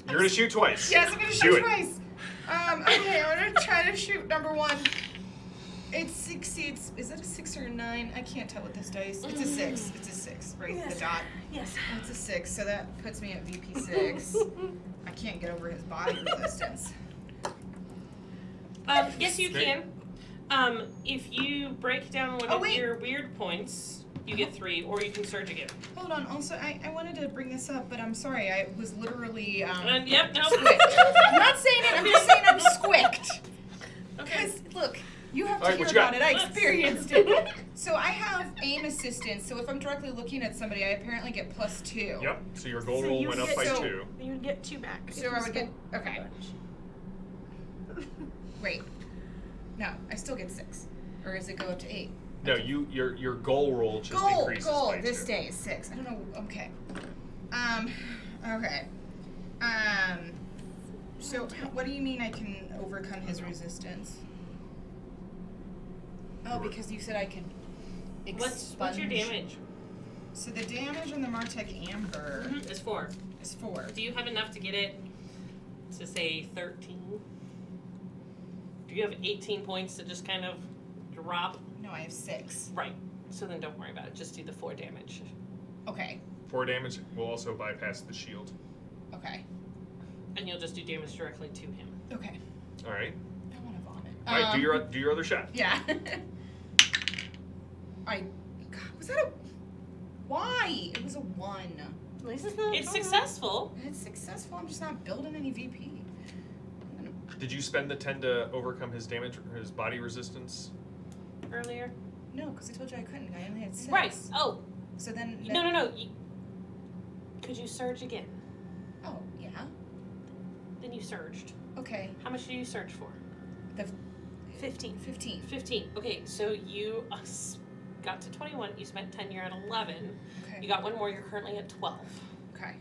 A: You're gonna shoot twice.
D: Yes, I'm gonna
A: Do
D: shoot
A: it.
D: twice. Okay, I'm gonna try to shoot number 1. It succeeds. Is it a 6 or a 9? I can't tell with this dice. It's a 6. It's a 6, right?
B: Yes.
D: The dot.
B: Yes.
D: It's a 6, so that puts me at VP 6. I can't get over his body resistance.
C: Yes, you
A: Okay.
C: can. If you break down one
D: Oh,
C: of
D: wait.
C: your weird points, you get 3, or you can surge again.
D: Hold on. Also, I wanted to bring this up, but I'm sorry. I was literally
C: Yep, no.
D: squicked. I'm not saying it. I'm just saying I'm squicked.
C: Okay.
D: Because look, you have to
A: Alright,
D: hear
A: what you got?
D: about it. I experienced it. So I have aim assistance. So if I'm directly looking at somebody, I apparently get +2.
A: Yep. So your goal
B: So
A: roll
B: you
A: went up
B: get-
A: by
D: so-
A: 2.
B: You'd get 2 back. if
D: So
B: you
D: I would get
B: spent
D: okay.
B: a bunch.
D: Wait. No, I still get 6. Or does it go up to 8?
A: No, your goal roll just increases by 2.
D: This day is 6. I don't know. Okay. Okay. So what do you mean I can overcome his resistance? Oh, because you said I could
C: What's your
D: expunge.
C: damage?
D: So the damage on the Martech Amber
C: It's 4.
D: is 4.
C: Do you have enough to get it to say 13? Do you have 18 points to just kind of drop?
D: No, I have 6.
C: Right. So then don't worry about it. Just do the 4 damage.
D: Okay.
A: 4 damage will also bypass the shield.
D: Okay.
C: And you'll just do damage directly to him.
D: Okay.
A: All right.
D: I want to vomit.
A: All right. Do your other shot.
D: Yeah. God, was that a? Why? It was a 1.
B: At least it's not.
C: It's successful.
D: It's successful. I'm just not building any VP.
A: Did you spend the 10 to overcome his damage, his body resistance?
C: Earlier.
D: No, because I told you I couldn't. I only had 6.
C: Right. Oh,
D: So then.
C: no. Could you surge again?
D: Oh yeah.
C: Then you surged.
D: Okay.
C: How much did you surge for?
B: 15.
D: 15.
C: 15. Okay, so you got to 21. You spent 10. You're at 11.
D: Okay.
C: You got 1 more. You're currently at 12.
D: Okay.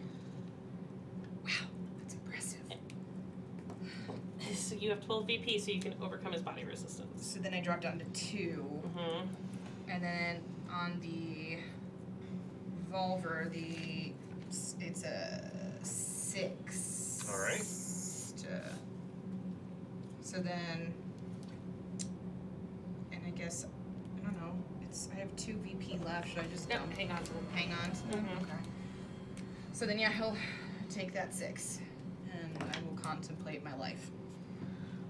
D: Wow, that's impressive.
C: So you have 12 VP, so you can overcome his body resistance.
D: So then I dropped down to 2,
C: Mm-hmm.
D: and then on the revolver, it's a 6.
A: All right.
D: So then, and I guess I don't know. I have 2 VP left. Should I just
C: No, hang on.
D: hang on to them?
C: Mhm.
D: Okay. So then, yeah, he'll take that 6, and I will contemplate my life.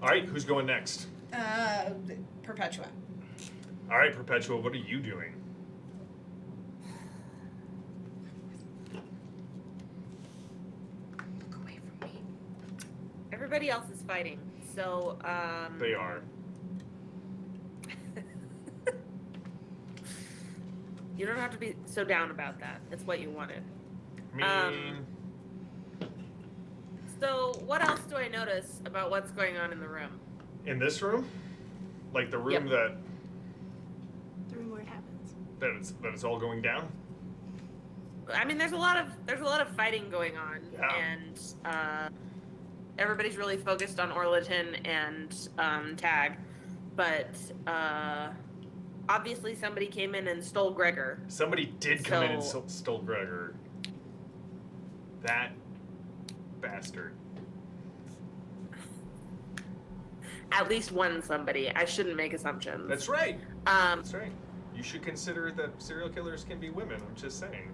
A: All right. Who's going next?
D: Perpetua.
A: All right, Perpetua. What are you doing?
D: Look away from me.
F: Everybody else is fighting, so
A: They are.
F: you don't have to be so down about that. It's what you wanted.
A: I mean,
F: So what else do I notice about what's going on in the room?
A: in this room, like the room
F: Yep.
B: The room where it happens.
A: that it's all going down.
F: I mean, there's a lot of fighting going on,
A: Yeah.
F: and everybody's really focused on Orlitan and Tag, but obviously somebody came in and stole Gregor.
A: Somebody did come in and
F: So-
A: stole Gregor. That bastard.
F: At least one somebody. I shouldn't make assumptions.
A: That's right.
F: Um,
A: That's right. You should consider that serial killers can be women. I'm just saying.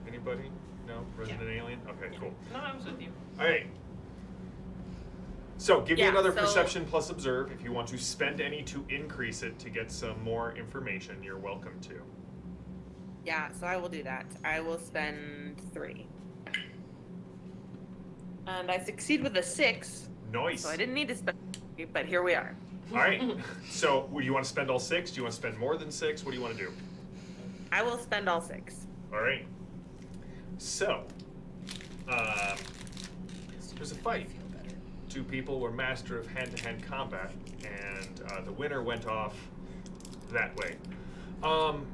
A: Anybody? No? Resident Alien? Okay, cool.
C: No, I was with you.
A: All right. So, give me
F: Yeah,
A: another
F: so-
A: perception plus observe. If you want to spend any to increase it to get some more information, you're welcome to.
F: yeah, so I will do that. I will spend 3. And I succeed with a 6,
A: Nice.
F: so I didn't need to spend 3, but here we are.
A: All right. So, do you want to spend all 6? Do you want to spend more than 6? What do you want to do?
F: I will spend all 6.
A: All right. So, there's a fight.
D: Feel better.
A: 2 people were master of hand-to-hand combat, and the winner went off that way.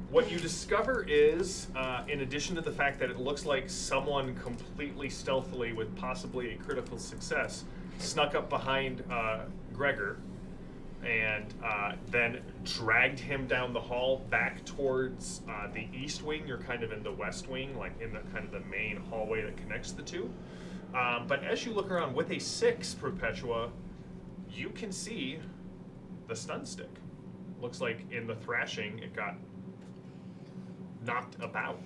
A: What you discover is, in addition to the fact that it looks like someone completely stealthily with possibly a critical success snuck up behind Gregor and then dragged him down the hall back towards the east wing. You're kind of in the west wing, like in the kind of the main hallway that connects the two. But as you look around with a 6, Perpetua, you can see the stun stick. Looks like in the thrashing, it got knocked about.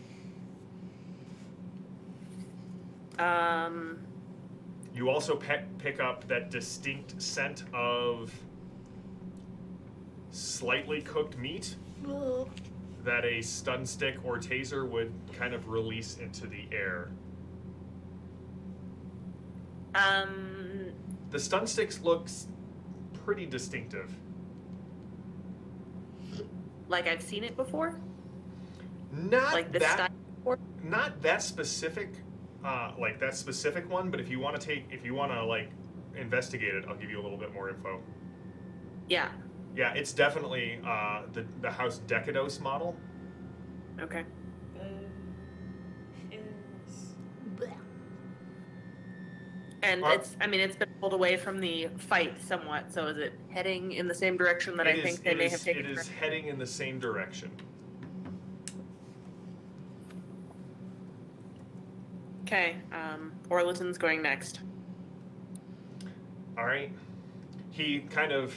A: You also pick up that distinct scent of slightly cooked meat
B: Ugh.
A: that a stun stick or taser would kind of release into the air. The stun sticks looks pretty distinctive.
F: Like I've seen it before?
A: Not
F: Like the
A: that,
F: style before?
A: not that specific, like that specific one. But if you want to like investigate it, I'll give you a little bit more info.
F: Yeah.
A: Yeah, it's definitely the House Decados model.
F: Okay.
B: Blech.
F: And
A: Are-
F: it's been pulled away from the fight somewhat, so is it heading in the same direction that I think they may have taken?
A: It is heading in the same direction.
F: Okay, Orlitan's going next.
A: All right. He kind of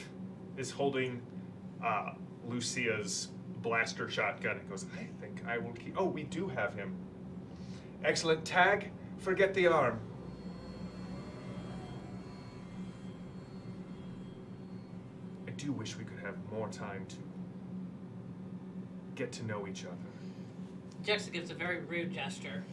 A: is holding Lucia's blaster shotgun and goes, I think I will keep. Oh, we do have him. Excellent. Tag. Forget the arm. I do wish we could have more time to get to know each other.
C: Jexa gives a very rude gesture.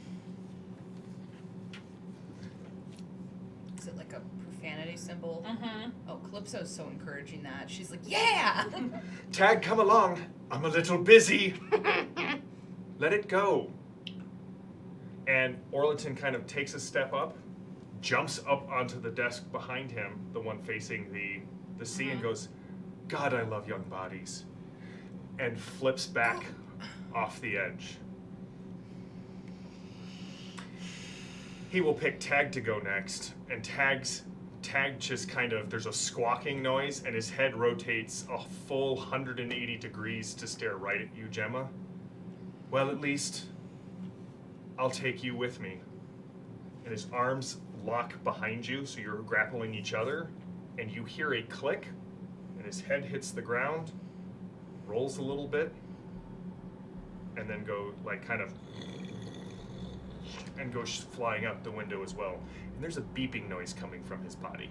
D: Is it like a profanity symbol?
C: Mm-hmm.
D: Oh, Calypso's so encouraging that. She's like, yeah!
A: Tag, come along. I'm a little busy. Let it go. And Orlitan kind of takes a step up, jumps up onto the desk behind him, the one facing the sea, and goes, God, I love young bodies. And flips back off the edge. He will pick Tag to go next, and Tag just kind of, there's a squawking noise, and his head rotates a full 180 degrees to stare right at you, Gemma. Well, at least I'll take you with me. And his arms lock behind you, so you're grappling each other, and you hear a click, and his head hits the ground, rolls a little bit, and then go like kind of, and goes flying out the window as well. And there's a beeping noise coming from his body.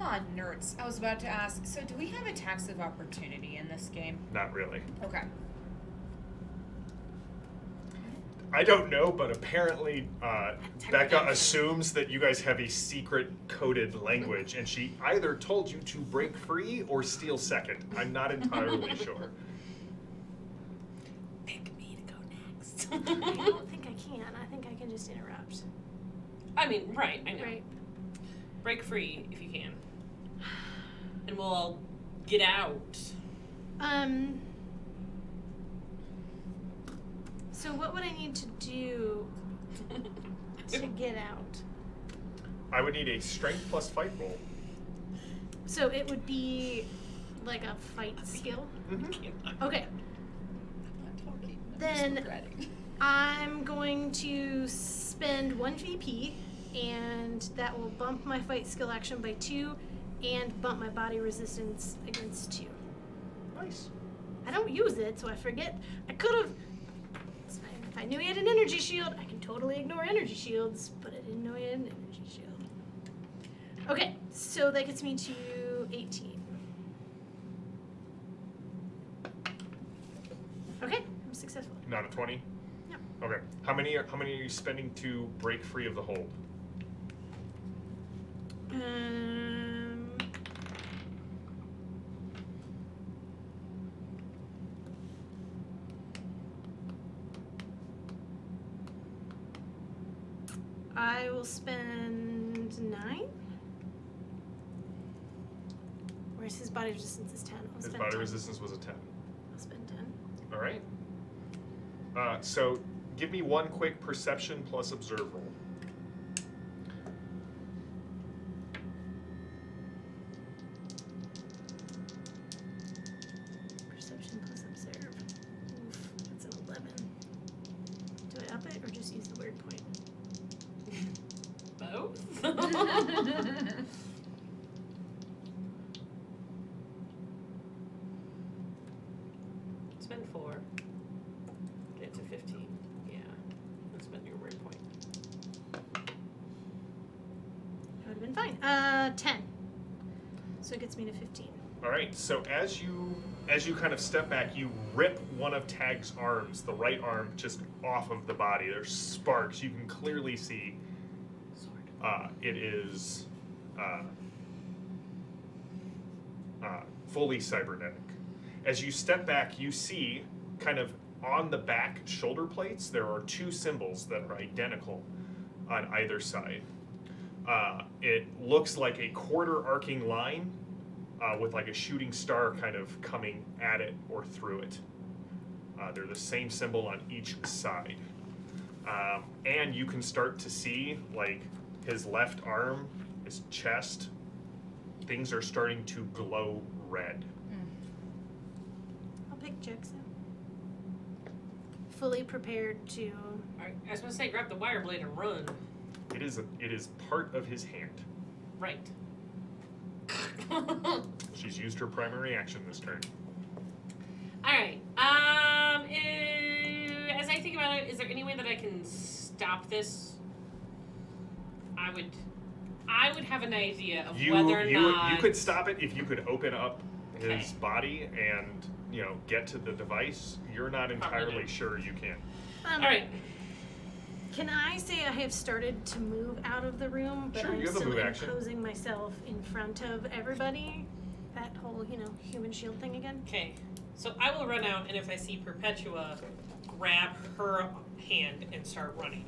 D: Ah, nerds. I was about to ask, so do we have attacks of opportunity in this game?
A: Not really.
D: Okay.
A: I don't know, but apparently Becca
C: Technical.
A: assumes that you guys have a secret coded language, and she either told you to break free or steal second. I'm not entirely sure.
C: Pick me to go next.
B: I don't think I can. I think I can just interrupt.
C: I mean, right, I know.
B: Right.
C: Break free if you can. And we'll all get out.
B: So what would I need to do to get out?
A: I would need a strength plus fight roll.
B: So it would be like a fight skill. Okay.
D: I'm not talking. I'm
B: Then-
D: just regretting.
B: I'm going to spend 1 VP, and that will bump my fight skill action by 2 and bump my body resistance against 2.
A: Nice.
B: I don't use it, so I forget. I could have. If I knew he had an energy shield, I can totally ignore energy shields, but I didn't know he had an energy shield. Okay, so that gets me to 18. Okay, I'm successful.
A: Not a 20?
B: No.
A: Okay. How many are you spending to break free of the hold?
B: I will spend 9. Whereas his body resistance is 10. I'll
A: His
B: spend
A: body
B: 10.
A: resistance was a 10.
B: I'll spend 10.
A: All right. So give me one quick perception plus observe roll.
B: Perception plus observe. Oof, that's an 11. Do I up it or just use the weird point?
C: Both? Spend 4. Get to 15. Yeah. And spend your weird point.
B: That would have been fine. 10. So it gets me to 15.
A: All right. So as you kind of step back, you rip one of Tag's arms, the right arm, just off of the body. There's sparks. You can clearly see it is fully cybernetic. As you step back, you see kind of on the back shoulder plates, there are 2 symbols that are identical on either side. It looks like a quarter arcing line with like a shooting star kind of coming at it or through it. They're the same symbol on each side. And you can start to see like his left arm, his chest, things are starting to glow red.
B: I'll pick Jackson. Fully prepared to.
C: I was gonna say, grab the wire blade and run.
A: It is part of his hand.
C: Right.
A: She's used her primary action this turn.
C: All right. As I think about it, is there any way that I can stop this? I would have an idea of whether or not
A: you could stop it if you could open up his
C: Okay.
A: body and get to the device. You're not entirely sure you can.
C: All right.
B: Can I say I have started to move out of the room, but
A: Sure,
B: I'm
A: you have a
B: still
A: move action.
B: imposing myself in front of everybody? That whole, human shield thing again?
C: Okay. So I will run out, and if I see Perpetua, grab her hand and start running.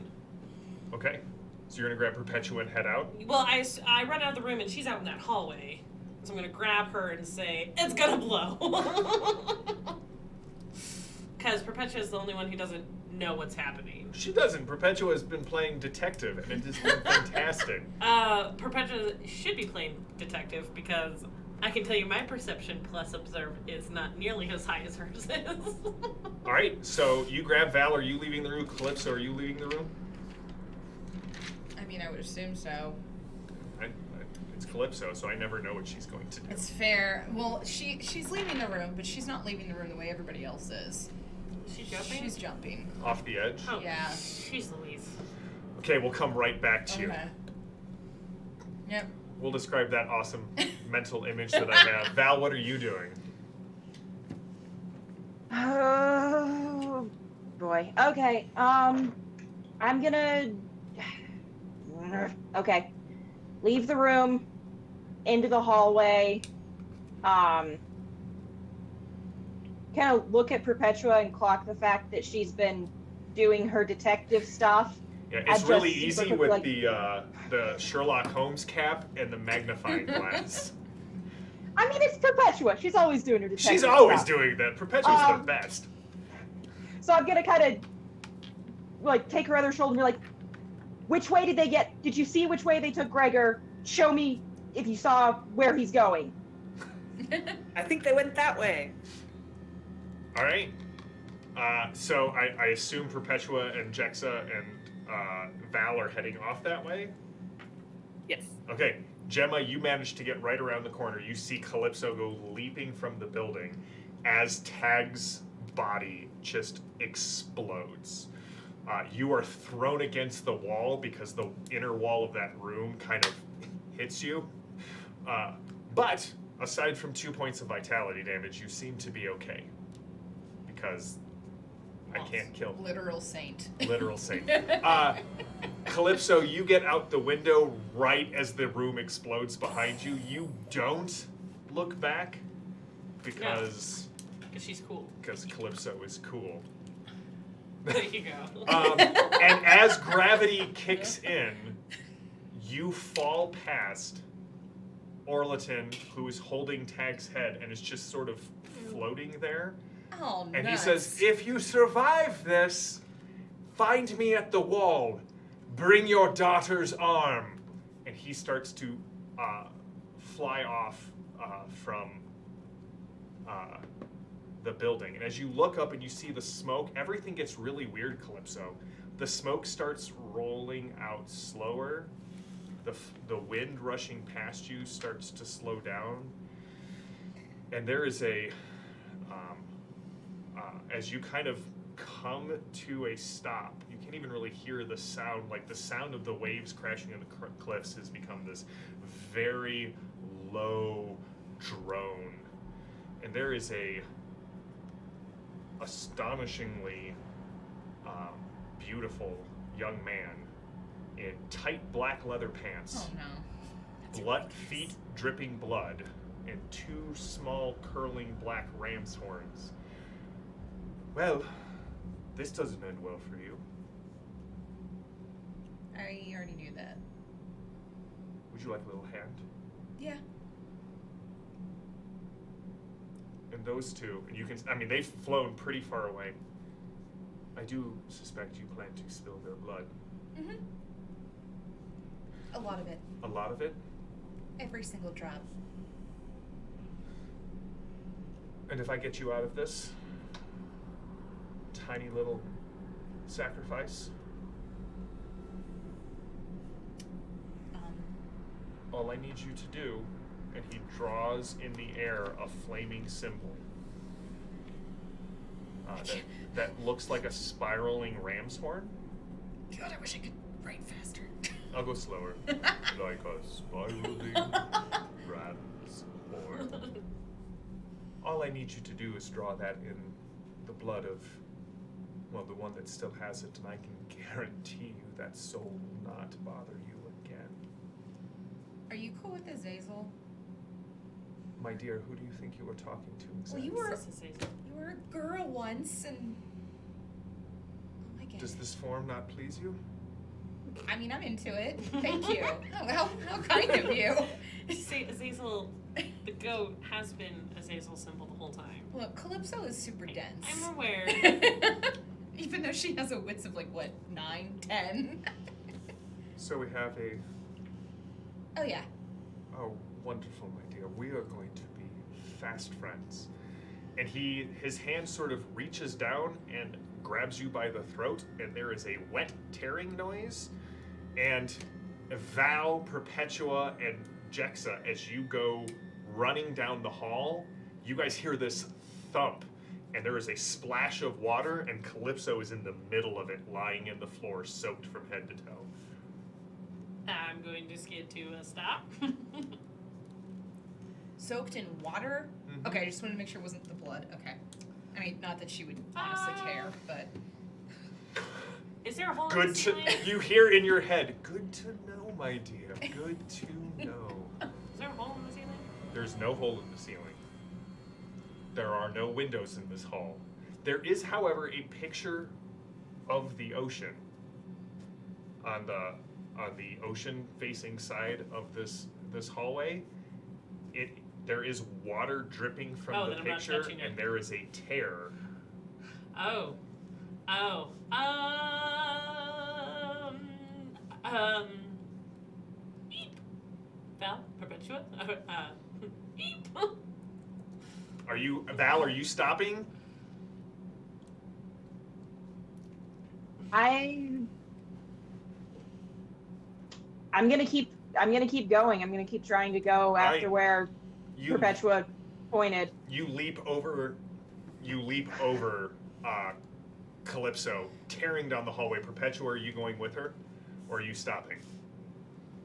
A: Okay. So you're gonna grab Perpetua and head out.
C: Well, I run out of the room, and she's out in that hallway. So I'm gonna grab her and say, "It's gonna blow," because Perpetua is the only one who doesn't know what's happening.
A: She doesn't. Perpetua has been playing detective, and it has been fantastic.
C: Perpetua should be playing detective because I can tell you my perception plus observe is not nearly as high as hers is.
A: All right. So you grab Val. Are you leaving the room? Calypso, are you leaving the room?
D: I mean, I would assume so.
A: It's Calypso, so I never know what she's going to do.
D: It's fair. Well, she's leaving the room, but she's not leaving the room the way everybody else is.
C: Is she jumping?
D: She's jumping.
A: Off the edge.
C: Oh,
D: Yeah.
C: she's Louise.
A: Okay, we'll come right back to you.
D: Okay. Yep.
A: We'll describe that awesome mental image that I have. Val, what are you doing?
E: Oh boy. Okay. I'm gonna. Okay. Leave the room. Into the hallway. Kind of look at Perpetua and clock the fact that she's been doing her detective stuff.
A: Yeah, it's
E: I
A: really
E: just
A: easy
E: look
A: with
E: like-
A: the Sherlock Holmes cap and the magnifying glass.
E: I mean, it's Perpetua. She's always doing her detective
A: She's always
E: stuff.
A: doing that. Perpetua's the best.
E: So I'm gonna kind of take her other shoulder and be like, which way did they get? Did you see which way they took Gregor? Show me if you saw where he's going.
F: I think they went that way.
A: All right. So I assume Perpetua and Jexa and Val are heading off that way.
F: Yes.
A: Okay, Gemma, you managed to get right around the corner. You see Calypso go leaping from the building as Tag's body just explodes. You are thrown against the wall because the inner wall of that room kind of hits you. But aside from 2 points of vitality damage, you seem to be okay. Because I can't kill.
D: Literal saint.
A: Literal saint. Calypso, you get out the window right as the room explodes behind you. You don't look back because
C: she's cool.
A: because Calypso is cool.
C: There you go.
A: And as gravity kicks in, you fall past Orlitan, who is holding Tag's head and is just sort of floating there.
D: Oh,
A: And
D: nuts.
A: he says, "If you survive this, find me at the wall. Bring your daughter's arm." And he starts to fly off from the building. And as you look up and you see the smoke, everything gets really weird, Calypso. The smoke starts rolling out slower. The wind rushing past you starts to slow down. And there is as you kind of come to a stop, you can't can't even really hear the sound. Like the sound of the waves crashing on the cliffs has become this very low drone. And there is a astonishingly beautiful young man in tight black leather pants,
D: Oh no.
A: blood feet dripping blood, and 2 small curling black ram's horns. Well, this doesn't end well for you.
D: I already knew that.
A: Would you like a little hand?
D: Yeah.
A: And those two, and you can, I mean, they've flown pretty far away. I do suspect you plan to spill their blood.
D: Mm-hmm. A lot of it.
A: A lot of it?
D: Every single drop.
A: And if I get you out of this tiny little sacrifice, all I need you to do, and he draws in the air a flaming symbol that looks like a spiraling ram's horn.
D: God, I wish I could write faster.
A: I'll go slower. Like a spiraling ram's horn. All I need you to do is draw that in the blood of, well, the one that still has it, and I can guarantee you that soul will not bother you again.
D: Are you cool with Azazel?
A: My dear, who do you think you were talking to
D: Well,
A: exactly?
D: you were a girl once, and I get
A: Does
D: it.
A: this form not please you?
D: I mean, I'm into it. Thank you. How kind of you.
C: See, Azazel, the goat, has been Azazel's symbol the whole time.
D: Look, Calypso is super dense.
C: I'm aware.
D: Even though she has a wits of like what, 9, 10.
A: So we have a,
D: Oh yeah.
A: oh, wonderful, my dear. We are going to be fast friends. And his hand sort of reaches down and grabs you by the throat, and there is a wet tearing noise. And Val, Perpetua, and Jexa, as you go running down the hall, you guys hear this thump, and there is a splash of water, and Calypso is in the middle of it, lying in the floor, soaked from head to toe.
C: I'm going to skid to a stop.
D: Soaked in water?
A: Mhm.
D: Okay, I just wanted to make sure it wasn't the blood. Okay. I mean, not that she would honestly care, but
C: Is there a hole in
A: Good
C: the
A: to,
C: ceiling?
A: you hear in your head, good to know, my dear, good to know.
C: Is there a hole in the ceiling?
A: There's no hole in the ceiling. There are no windows in this hall. There is, however, a picture of the ocean on the ocean-facing side of this hallway. There is water dripping from
C: Oh,
A: the
C: then I'm not
A: picture,
C: touching it.
A: and there is a tear.
C: Oh. Eep. Val, Perpetua, eep.
A: Val? Are you stopping?
E: I'm gonna keep going. I'm gonna keep trying to go after where Perpetua pointed.
A: You leap over Calypso, tearing down the hallway. Perpetua, are you going with her, or are you stopping?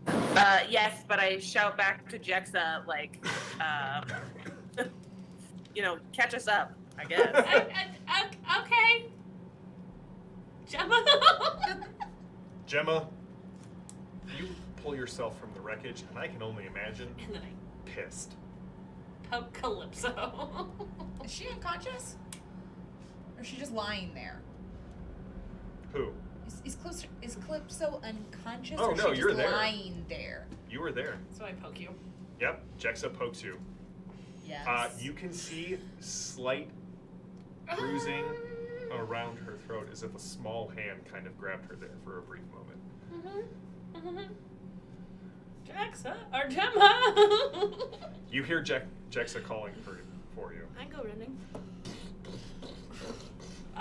F: Yes, but I shout back to Jexa, like, catch us up, I guess.
C: Okay. Gemma.
A: Gemma, you pull yourself from the wreckage, and I can only imagine
C: And then I
A: pissed.
C: poke Calypso.
D: is she unconscious? Or is she just lying there?
A: Who?
D: Is Calypso unconscious?
A: Oh,
D: or is
A: no,
D: she
A: you're
D: just
A: there.
D: lying there?
A: You were there.
C: So I poke you.
A: Yep, Jexa pokes you.
D: Yes.
A: You can see slight bruising around her throat as if a small hand kind of grabbed her there for a brief moment.
C: Jexa or Gemma.
A: You hear Jexa calling for you.
B: I go running.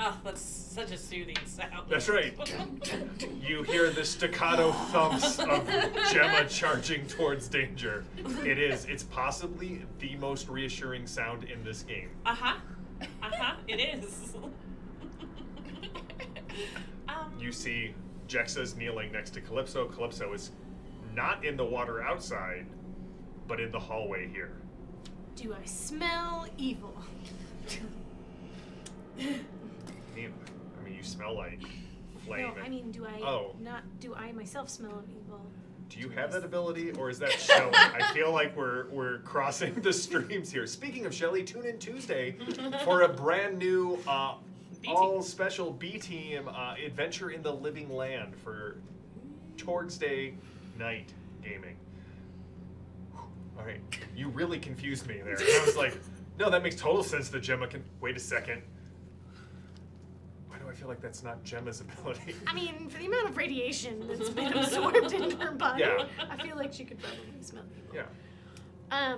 C: Oh, that's such a soothing sound.
A: That's right. You hear the staccato thumps of Gemma charging towards danger. It's possibly the most reassuring sound in this game.
C: It is.
A: you see Jexa's kneeling next to Calypso. Calypso is not in the water outside, but in the hallway here.
B: Do I smell evil?
A: I mean, you smell like flame.
B: No, I mean, do I do I myself smell evil?
A: Do you have that ability, or is that Shelly? I feel like we're crossing the streams here. Speaking of Shelly, tune in Tuesday for a brand new all special B team adventure in the living land for Towards Day night gaming. All right, you really confused me there. And I was like, no, that makes total sense that Gemma can. Wait a second. Why do I feel like that's not Gemma's ability?
B: I mean, for the amount of radiation that's been absorbed into her body,
A: Yeah.
B: I feel like she could probably smell evil.
A: Yeah.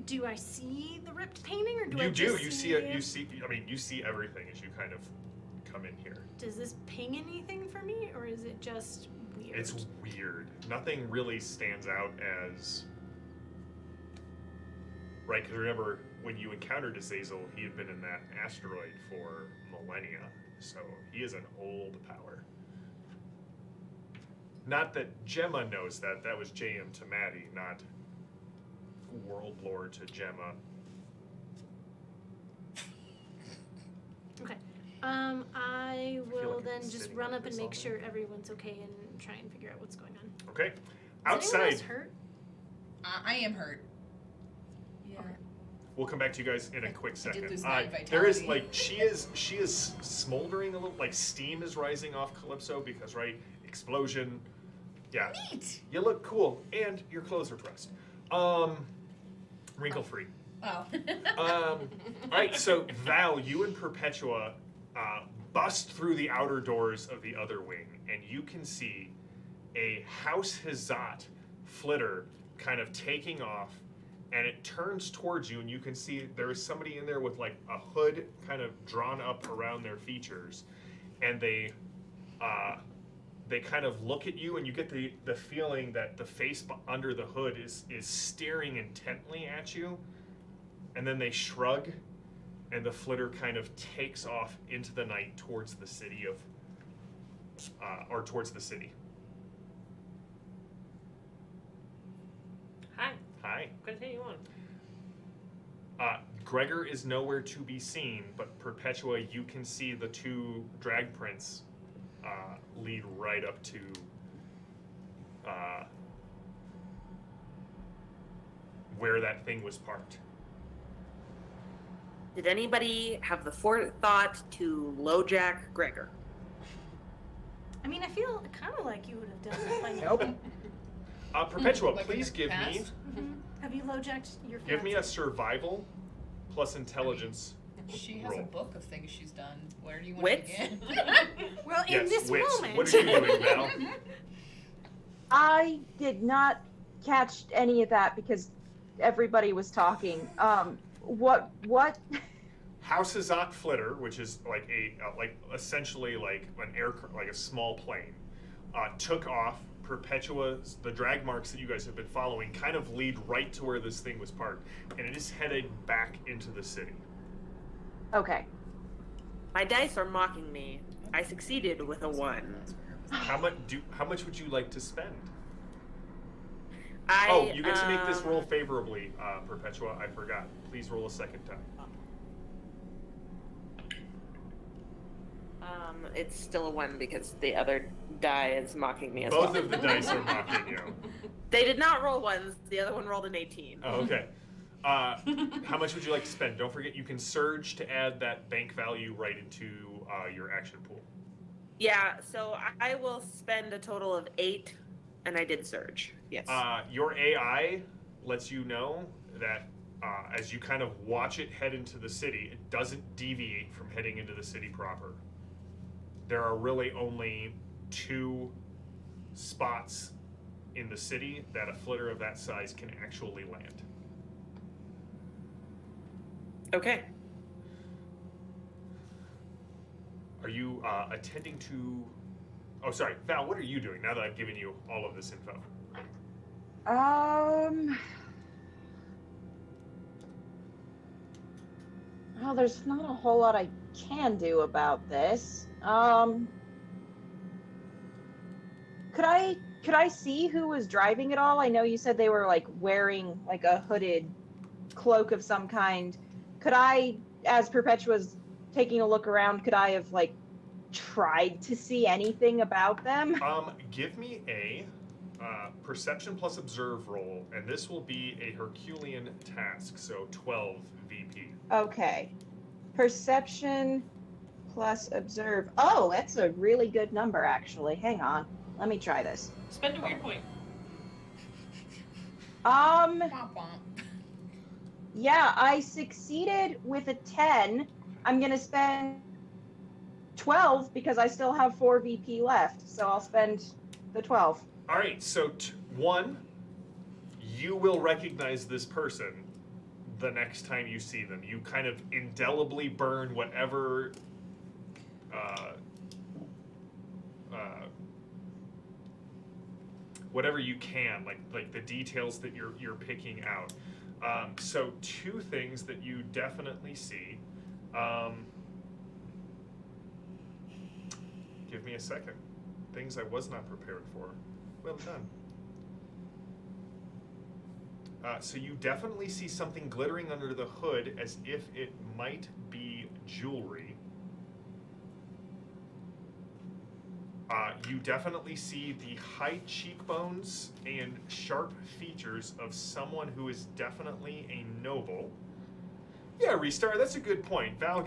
B: Do I see the ripped painting, or do I
A: You do.
B: just
A: You see it. You see. I mean, you see everything as you kind of come in here.
B: Does this ping anything for me, or is it just weird?
A: It's weird. Nothing really stands out as right. Because remember, when you encountered Azazel, he had been in that asteroid for millennia, so he is an old power. Not that Gemma knows that. That was JM to Maddie, not World Lord to Gemma.
B: Okay. I
A: feel
B: will
A: like
B: then
A: I've been
B: just
A: sitting
B: run
A: like
B: up and
A: this all
B: make
A: day.
B: sure everyone's okay and try and figure out what's going on.
A: Okay.
B: Is anyone
A: Outside,
B: else hurt?
D: I am hurt. Yeah.
B: Okay.
A: we'll come back to you guys in a quick
D: I
A: second.
D: did lose 9
A: There is
D: vitality.
A: like she is smoldering a little, like steam is rising off Calypso because right explosion. Yeah,
D: Neat.
A: you look cool and your clothes are pressed. Wrinkle free.
D: Oh.
A: All right, so Val, you and Perpetua bust through the outer doors of the other wing, and you can see a House Hazat flitter kind of taking off, and it turns towards you, and you can see there is somebody in there with like a hood kind of drawn up around their features, and they kind of look at you, and you get the feeling that the face under the hood is staring intently at you. And then they shrug, and the flitter kind of takes off into the night towards the city towards the city.
C: Hi.
A: Hi.
C: Continue on.
A: Gregor is nowhere to be seen, but Perpetua, you can see the two drag prints lead right up to where that thing was parked.
F: Did anybody have the forethought to LoJack Gregor?
B: I mean, I feel kind of like you would have done that by now.
E: Nope.
A: Perpetua,
D: Like in
A: please
D: the
A: give me
D: past?
B: Have you low-jacked your
A: give me a
B: fiancé?
A: survival plus intelligence.
D: She has
A: Roll.
D: a book of things she's done. Where do you want
F: Wits?
D: to begin?
B: Well, in
A: Yes,
B: this
A: wits.
B: moment.
A: What are you doing, Val?
E: I did not catch any of that because everybody was talking. What?
A: House Hazat flitter, which is like essentially like an aircraft, like a small plane, took off. Perpetua's the drag marks that you guys have been following kind of lead right to where this thing was parked, and it is headed back into the city.
E: Okay.
F: My dice are mocking me. I succeeded with a 1.
A: How much would you like to spend?
F: I,
A: You get to make this roll favorably, Perpetua. I forgot. Please roll a second time.
F: It's still a 1 because the other die is mocking me as
A: Both
F: well.
A: of the dice are mocking you.
F: They did not roll 1s. The other one rolled an 18.
A: Oh, okay. How much would you like to spend? Don't forget, you can surge to add that bank value right into your action pool.
F: Yeah, so I will spend a total of 8, and I did surge. Yes.
A: Your AI lets you know that as you kind of watch it head into the city, it doesn't deviate from heading into the city proper. There are really only 2 spots in the city that a flitter of that size can actually land.
F: Okay.
A: Are you attending to... Oh, sorry. Val, what are you doing now that I've given you all of this info?
E: Well, there's not a whole lot I can do about this. Could I see who was driving it all? I know you said they were like wearing like a hooded cloak of some kind. Could I, as Perpetua's taking a look around, could I have like tried to see anything about them?
A: Give me a perception plus observe roll, and this will be a Herculean task, so 12 VP.
E: Okay. Perception plus observe. Oh, that's a really good number, actually. Hang on. Let me try this.
C: Spend a weird point.
D: Womp womp.
E: Yeah, I succeeded with a 10. I'm going to spend 12 because I still have 4 VP left, so I'll spend the 12.
A: All right, so 1, you will recognize this person the next time you see them. You kind of indelibly burn whatever whatever you can, like the details that you're picking out. So 2 things that you definitely see. Give me a second. Things I was not prepared for. Well done. So you definitely see something glittering under the hood as if it might be jewelry. You definitely see the high cheekbones and sharp features of someone who is definitely a noble. Yeah, Restar, that's a good point. Val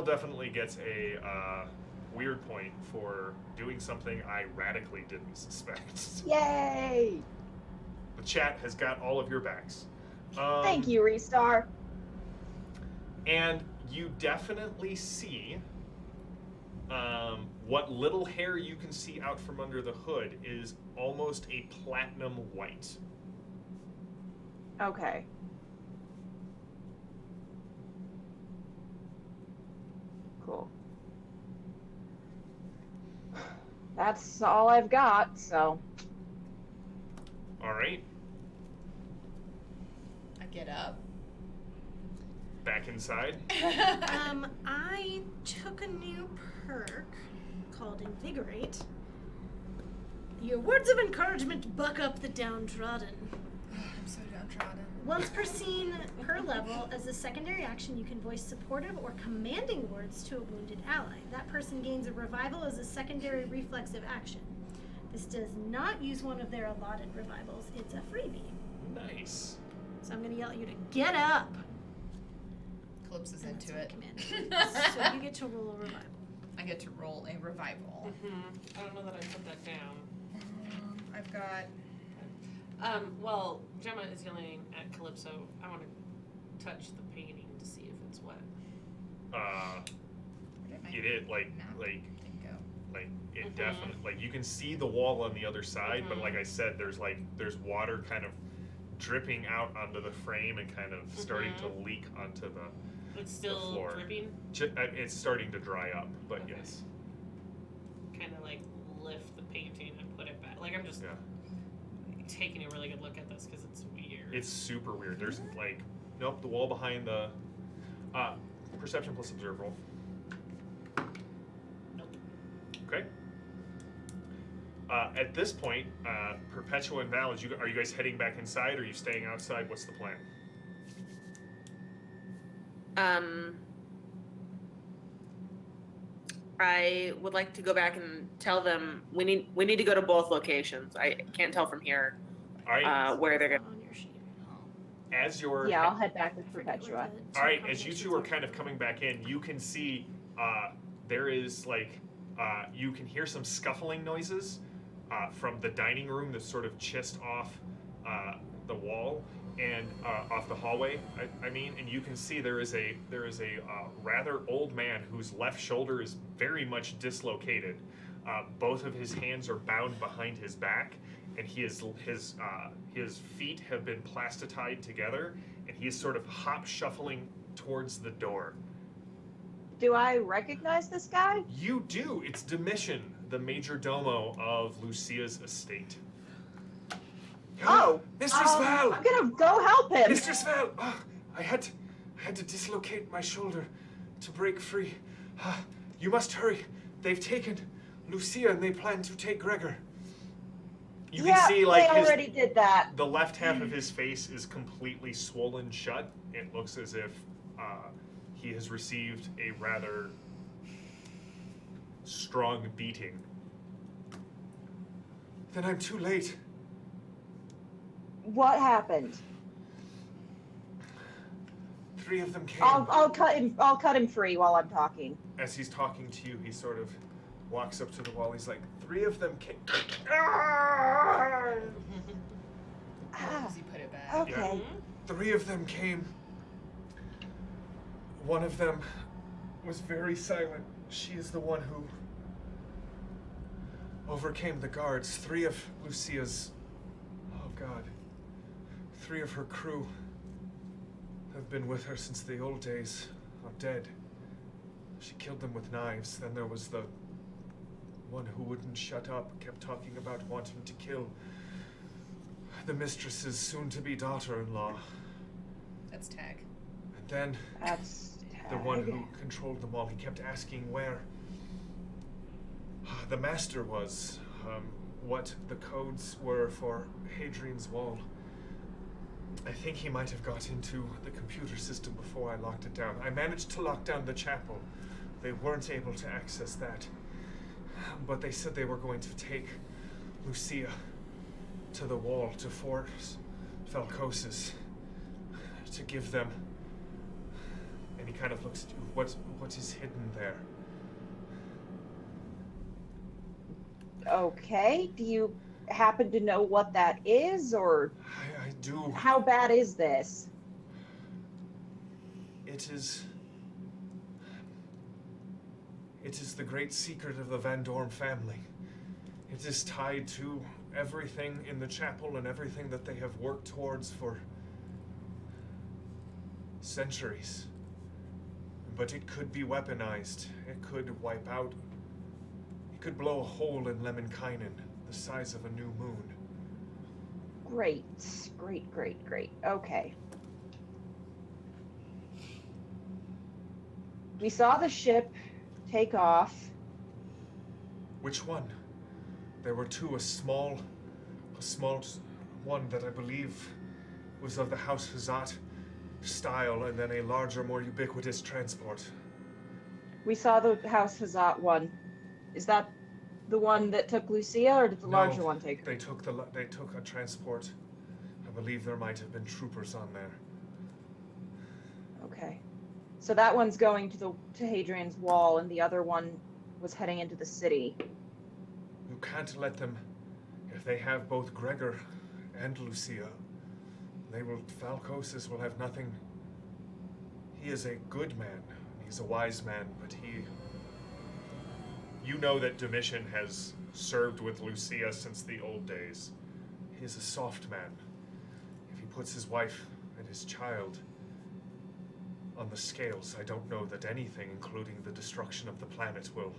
A: definitely gets a weird point for doing something I radically didn't suspect.
E: Yay!
A: The chat has got all of your backs.
E: Thank you, Restar.
A: And you definitely see what little hair you can see out from under the hood is almost a platinum white.
E: Okay. Cool. That's all I've got, so.
A: All right,
D: I get up.
A: back inside.
B: I took a new perk called Invigorate. Your words of encouragement buck up the downtrodden.
D: I'm so downtrodden.
B: Once per scene per level, as a secondary action, you can voice supportive or commanding words to a wounded ally. That person gains a revival as a secondary reflexive action. This does not use one of their allotted revivals. It's a freebie.
A: Nice.
B: So I'm going to yell at you to get up.
D: Calypso's
B: And
D: into
B: that's
D: it.
B: my command. So you get to roll a revival.
D: I get to roll a revival.
C: I don't know that I put that down.
D: I've got.
C: Well, Gemma is yelling at Calypso, I want to touch the painting to see if it's wet.
D: Where did my
A: It is like
D: map thing go?
A: it definitely, like, you can see the wall on the other side, but like I said, there's water kind of dripping out onto the frame and kind of starting to leak onto the
C: It's still
A: floor.
C: dripping.
A: It's starting to dry up, but
C: Okay.
A: yes.
C: Kind of like lift the painting and put it back. Like I'm just
A: Yeah.
C: taking a really good look at this because it's weird.
A: It's super weird. There's like, nope, the wall behind the perception plus observe roll.
C: Nope.
A: Okay. At this point, Perpetua and Val, are you guys heading back inside, or are you staying outside? What's the plan?
F: I would like to go back and tell them we need to go to both locations. I can't tell from here
A: All right.
F: where they're
B: It's
F: going.
B: not on your sheet.
A: As you're
E: Yeah, I'll head back with
B: I forget
E: Perpetua.
B: where the
A: all right,
B: two
A: as you two
B: combinations
A: are kind of coming back in, you can see there is like you can hear some scuffling noises from the dining room that's sort of chist off the wall and off the hallway. I mean, and you can see there is a rather old man whose left shoulder is very much dislocated. Both of his hands are bound behind his back, and his feet have been plastitied together, and he is sort of hop shuffling towards the door.
E: Do I recognize this guy?
A: You do. It's Domitian, the major domo of Lucia's estate.
E: Oh,
A: Mistress Val!
E: I'm gonna go help him.
A: Mistress Val! I had to dislocate my shoulder to break free. You must hurry. They've taken Lucia and they plan to take Gregor. You
E: Yeah,
A: can see like
E: they already did that.
A: the left half of his face is completely swollen shut. It looks as if he has received a rather strong beating. Then I'm too late.
E: What happened?
A: 3 of them came.
E: I'll cut him free while I'm talking.
A: As he's talking to you, he sort of walks up to the wall. He's like, 3 of them came.
E: Ah,
D: Does he put it back?
E: okay.
A: 3 of them came. One of them was very silent. She is the one who overcame the guards. 3 of Lucia's, oh God, 3 of her crew have been with her since the old days, are dead. She killed them with knives. Then there was the one who wouldn't shut up, kept talking about wanting to kill the mistress's soon-to-be daughter-in-law.
D: That's Tag.
A: And then
E: That's
A: the one who controlled them all, he kept asking where the master was, what the codes were for Hadrian's Wall. I think he might have got into the computer system before I locked it down. I managed to lock down the chapel. They weren't able to access that. But they said they were going to take Lucia to the wall, to Fort Falcosis, to give them. And he kind of looks at you. What is hidden there?
E: Okay. Do you happen to know what that is, or
A: I do.
E: how bad is this?
A: It is the great secret of the Van Dorn family. It is tied to everything in the chapel and everything that they have worked towards for centuries. But it could be weaponized. It could wipe out. It could blow a hole in Lemminkainen the size of a new moon.
E: Great. Okay. We saw the ship take off.
A: Which one? There were 2, a small one that I believe was of the House Hazat style, and then a larger, more ubiquitous transport.
E: We saw the House Hazat one. Is that the one that took Lucia, or did the larger one take her?
A: They took a transport. I believe there might have been troopers on there.
E: Okay. So that one's going to Hadrian's Wall, and the other one was heading into the city.
A: You can't let them. If they have both Gregor and Lucia, Falcosis will have nothing. He is a good man. He's a wise man, but you know that Domitian has served with Lucia since the old days. He is a soft man. If he puts his wife and his child on the scales, I don't know that anything, including the destruction of the planet, will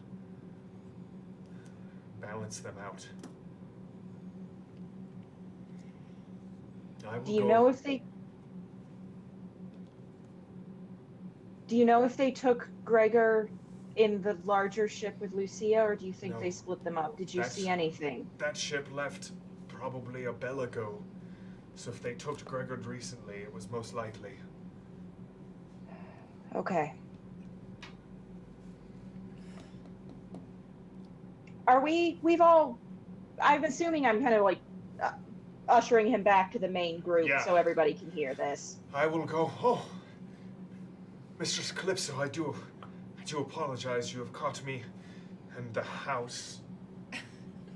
A: balance them out.
E: Do you know if they took Gregor in the larger ship with Lucia, or do you think
A: No.
E: they split them up? Did you see anything?
A: That ship left probably a bell ago. So if they took Gregor recently, it was most likely.
E: Okay. I'm assuming I'm kind of like ushering him back to the main group so everybody can hear this.
A: I will go. Oh, Mistress Calypso, I do apologize. You have caught me in the house.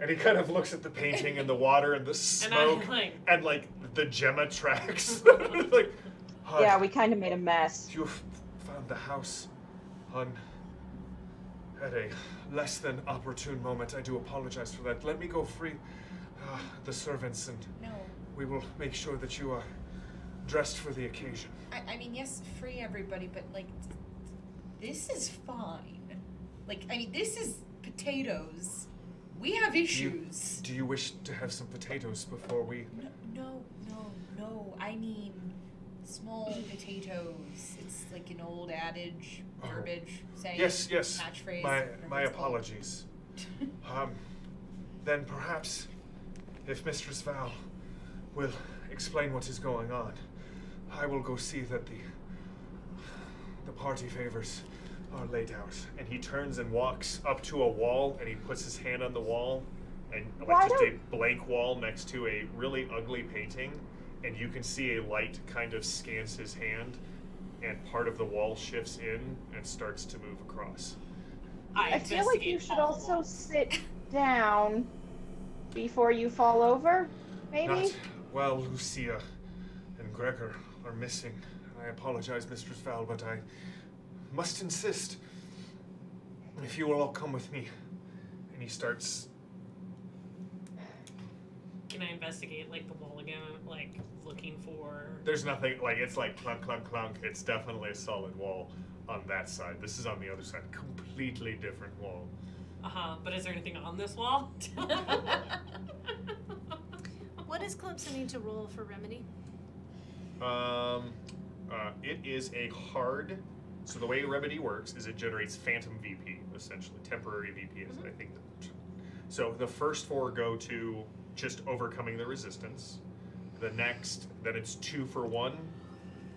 A: And he kind of looks at the painting and the water and the smoke and like the Gemma tracks. Like,
E: yeah, we kind of made a mess.
A: You found the house at a less than opportune moment. I do apologize for that. Let me go free the servants, and we will make sure that you are dressed for the occasion.
D: I mean, yes, free everybody, but like, this is fine. Like, I mean, this is potatoes. We have issues.
A: Do you wish to have some potatoes before we...
D: No. I mean, small potatoes. It's like an old adage, verbiage, saying,
A: Yes.
D: catchphrase.
A: My apologies. Then perhaps, if Mistress Val will explain what is going on, I will go see that the party favors are laid out. And he turns and walks up to a wall, and he puts his hand on the wall, and like just a blank wall next to a really ugly painting, and you can see a light kind of scans his hand, and part of the wall shifts in and starts to move across.
E: I feel like you should also sit down before you fall over, maybe?
A: Well, Lucia and Gregor are missing. I apologize, Mistress Val, but I must insist. If you will all come with me. And he starts...
C: Can I investigate, like, the wall again? Like, looking for...
A: There's nothing, like, it's like clunk, clunk, clunk. It's definitely a solid wall on that side. This is on the other side. Completely different wall.
C: But is there anything on this wall?
B: What does Calypso need to roll for remedy?
A: It is a hard... So the way remedy works is it generates phantom VP, essentially. Temporary VP is, I think. So the first 4 go to just overcoming the resistance. The next, then it's 2 for 1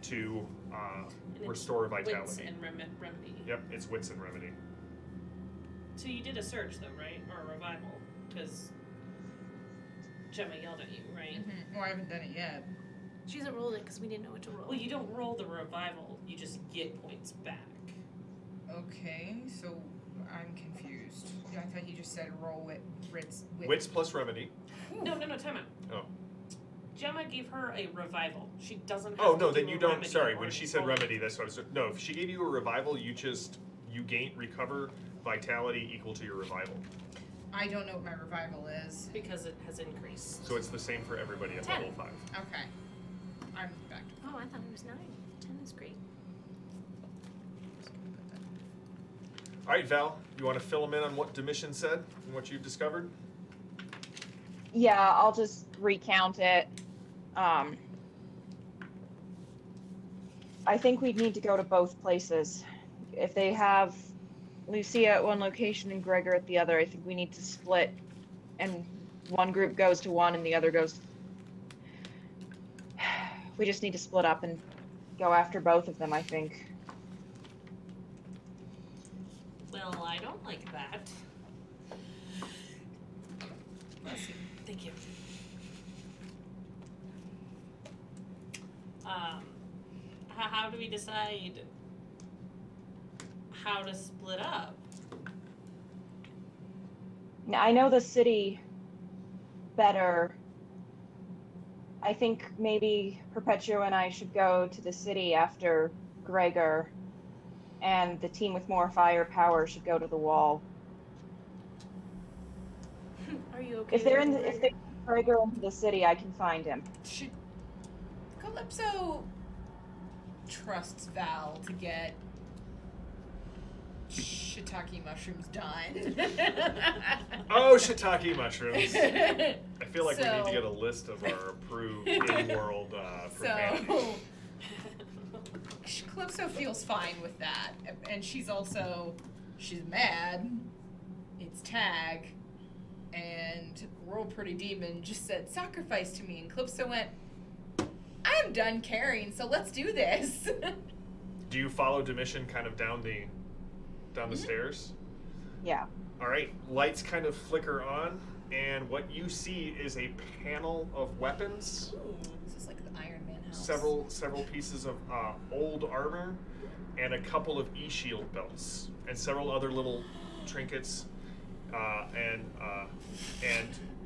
A: to restore vitality.
C: Wits and remedy.
A: Yep, it's wits and remedy.
C: So you did a surge, though, right? Or a revival? Because Gemma yelled at you, right?
D: Oh, I haven't done it yet.
B: She hasn't rolled it because we didn't know what to roll.
C: Well, you don't roll the revival. You just get points back.
D: Okay, so I'm confused. I thought you just said roll
A: Wits plus remedy.
C: No, time out.
A: Oh.
C: Gemma gave her a revival. She doesn't have
A: Oh,
C: to
A: no,
C: do
A: then
C: a
A: you don't.
C: remedy
A: Sorry,
C: or
A: when
C: an
A: she said
C: exfoliate.
A: remedy, that's what I was. No, if she gave you a revival, you recover vitality equal to your revival.
D: I don't know what my revival is.
C: Because it has increased.
A: So it's the same for everybody at
C: 10.
A: level 5.
D: Okay. I'm back to
B: Oh, I thought it was 9. 10 is great.
A: All right, Val, you want to fill them in on what Domitian said and what you've discovered?
E: Yeah, I'll just recount it. I think we'd need to go to both places. If they have Lucia at one location and Gregor at the other, I think we need to split, and one group goes to one and the other goes... We just need to split up and go after both of them, I think.
C: Well, I don't like that. Bless you. Thank you. How do we decide how to split up?
E: Now, I know the city better. I think maybe Perpetua and I should go to the city after Gregor, and the team with more firepower should go to the wall.
B: Are you okay?
E: If they take Gregor into the city, I can find him.
D: Should Calypso trusts Val to get shiitake mushrooms done?
A: Oh, shiitake mushrooms. I feel like we need to
D: So-
A: get a list of our approved in-world profanities.
D: So Calypso feels fine with that, and she's mad. It's Tag, and Roll Pretty Demon just said sacrifice to me, and Calypso went, I'm done caring, so let's do this.
A: Do you follow Domitian kind of down the stairs?
E: Yeah.
A: All right, lights kind of flicker on, and what you see is a panel of weapons.
D: This is like the Iron Man house.
A: Several pieces of old armor, and a couple of e-shield belts, and several other little trinkets. And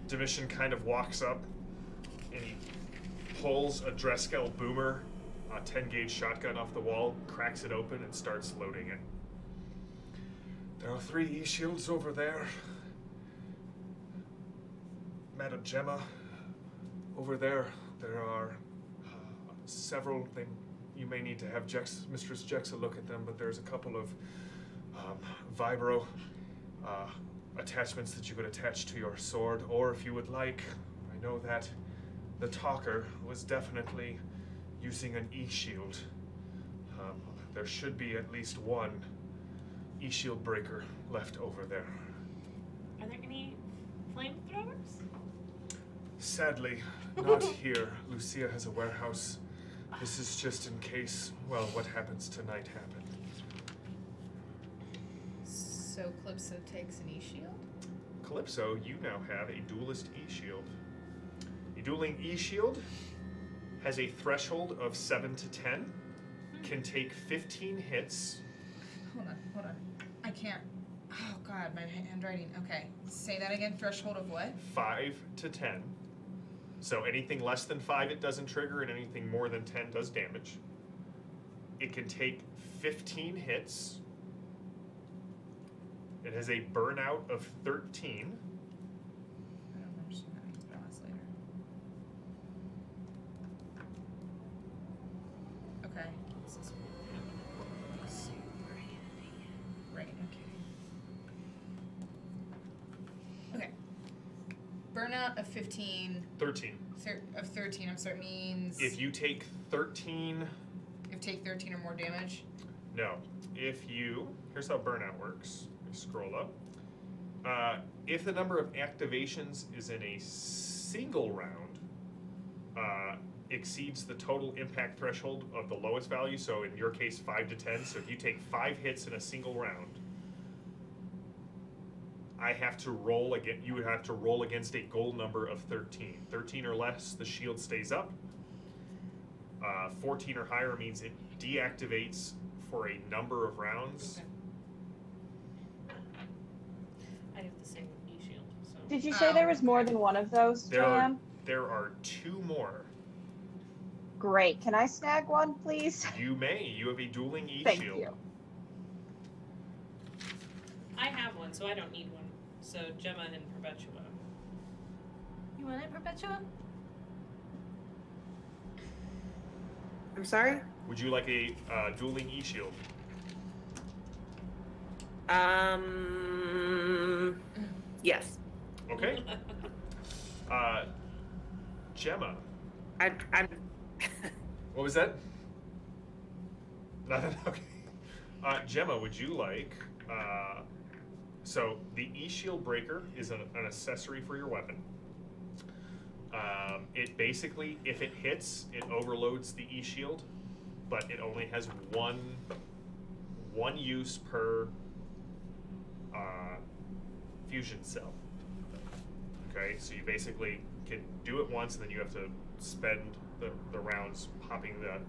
A: Domitian kind of walks up, and he pulls a Dreskel Boomer, 10-gauge shotgun off the wall, cracks it open, and starts loading it. There are 3 e-shields over there. Madam Gemma, over there are several. You may need to have Mistress Jexa look at them, but there's a couple of vibro attachments that you could attach to your sword, or if you would like, I know that the talker was definitely using an e-shield. There should be at least one e-shield breaker left over there.
C: Are there any flamethrowers?
A: Sadly, not here. Lucia has a warehouse. This is just in case, well, what happens tonight happened.
D: So Calypso takes an E-shield?
A: Calypso, you now have a duelist E-shield. A dueling E-shield has a threshold of 7 to 10, can take 15 hits.
D: Hold on. I can't. Oh god, my handwriting. Okay. Say that again. Threshold of what?
A: 5 to 10. So anything less than 5 it doesn't trigger, and anything more than 10 does damage. It can take 15 hits. It has a burnout of 13.
D: I don't understand that. I can balance later. Okay. This is right. Okay. Burnout of 15.
A: 13.
D: Of 13. I'm sorry. Means
A: If you take 13,
D: if take 13 or more damage.
A: no. If you, here's how burnout works. Let me scroll up. If the number of activations is in a single round, exceeds the total impact threshold of the lowest value, so in your case 5 to 10, so if you take 5 hits in a single round, I have to roll again. You would have to roll against a goal number of 13. 13 or less, the shield stays up. 14 or higher means it deactivates for a number of rounds.
D: Okay.
C: I have the same E-shield, so.
E: Did you say there was more than one of those, Jan?
A: There are 2 more.
E: Great. Can I snag one, please?
A: You may. You have a dueling E-shield.
E: Thank you.
C: I have one, so I don't need one. So Gemma and Perpetua.
B: You want it, Perpetua?
F: I'm sorry?
A: Would you like a dueling E-shield?
F: Yes.
A: Okay. Gemma.
F: I'm
A: What was that? Nothing? Okay. Gemma, would you like... so the E-shield breaker is an accessory for your weapon. It basically, if it hits, it overloads the E-shield, but it only has one use per fusion cell. Okay, so you basically can do it once, and then you have to spend the rounds popping the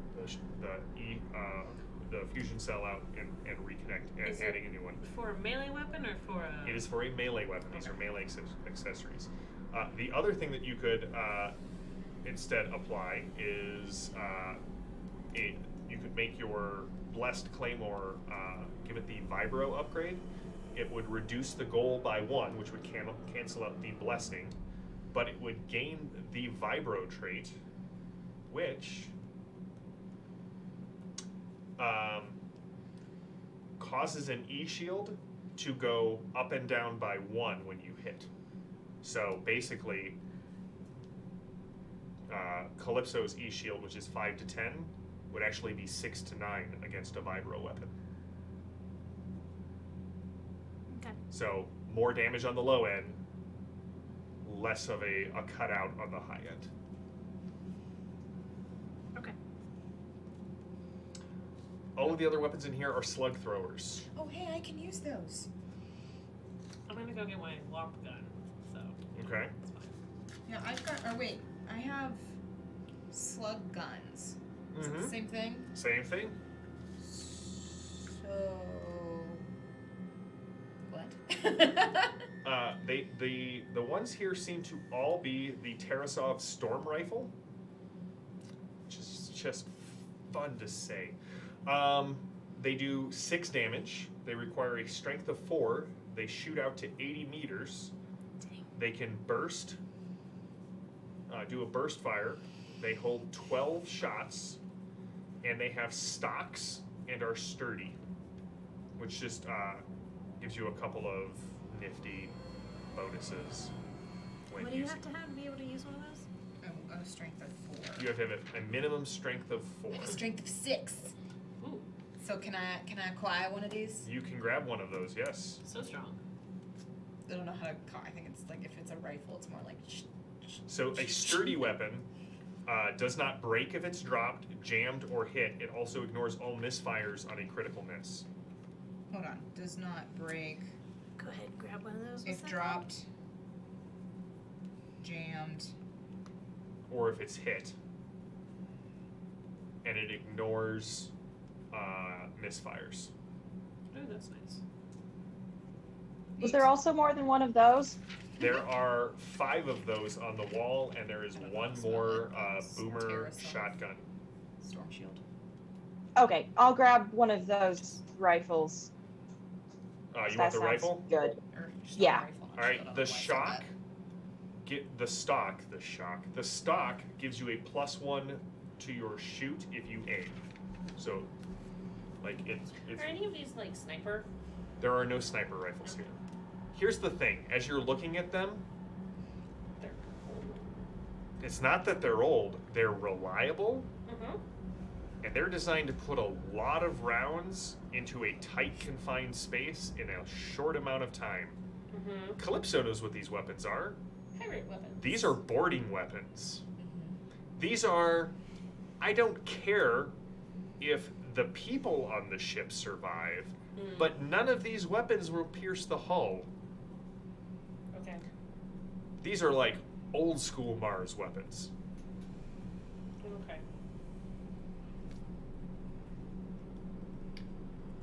A: fusion cell out and reconnect and
C: Is
A: adding
C: it
A: a new one.
C: For a melee weapon or for a...
A: It is for a melee weapon. These are melee accessories. The other thing that you could instead apply is you could make your Blessed Claymore, give it the Vibro upgrade. It would reduce the goal by 1, which would cancel out the blessing, but it would gain the Vibro trait, which causes an E-shield to go up and down by 1 when you hit. So basically, Calypso's E-shield, which is 5 to 10, would actually be 6 to 9 against a Vibro weapon.
B: Okay.
A: So more damage on the low end, less of a cutout on the high end.
B: Okay.
A: All of the other weapons in here are slug throwers.
D: Oh, hey, I can use those.
C: I'm gonna go get my warp gun, so
A: Okay.
C: it's fine.
D: Yeah, I've got. Or wait, I have slug guns. Is it the
A: Mhm.
D: same thing?
A: Same thing.
D: So what?
A: The ones here seem to all be the Tarasov Storm Rifle, which is just fun to say. They do 6 damage. They require a strength of 4. They shoot out to 80 meters.
B: Dang.
A: They can burst, do a burst fire. They hold 12 shots, and they have stocks and are sturdy, which just gives you a couple of nifty bonuses when
B: What do you
A: using.
B: have to be able to use one of those?
D: A strength of 4.
A: You have to have a minimum strength of 4.
D: A strength of 6.
C: Ooh,
D: So can I acquire one of these?
A: You can grab one of those, yes.
C: so strong.
D: I don't know how to call. I think it's like if it's a rifle, it's more like.
A: So a sturdy weapon does not break if it's dropped, jammed, or hit. It also ignores all misfires on a critical miss.
D: Hold on. Does not break
B: Go ahead, grab one of those. What's
D: if
B: that
D: dropped, jammed.
A: Or if it's hit. And it ignores misfires.
C: Oh, that's nice.
E: Was there also more than one of those?
A: There are 5 of those on the wall, and there is one more boomer
D: Terrace.
A: shotgun.
D: Storm shield.
E: Okay, I'll grab one of those rifles.
A: You
E: That
A: want the
E: sounds
A: rifle?
E: Good.
D: Or just
E: Yeah.
D: a rifle, not
A: All right,
D: shot,
A: the
D: otherwise
A: shock.
D: I'll
A: Get the stock. The stock gives you a +1 to your shoot if you aim. So, like it's
C: Are any of these like sniper?
A: there are no sniper rifles here. Here's the thing: as you're looking at them,
C: They're old.
A: it's not that they're old; they're reliable,
C: Mm-hmm.
A: and they're designed to put a lot of rounds into a tight, confined space in a short amount of time.
C: Mm-hmm.
A: Calypso knows what these weapons are.
C: Pirate weapons.
A: These are boarding weapons.
D: Mm-hmm.
A: These are, I don't care if the people on the ship survive, but none of these weapons will pierce the hull.
C: Okay.
A: These are like old school Mars weapons.
C: Okay.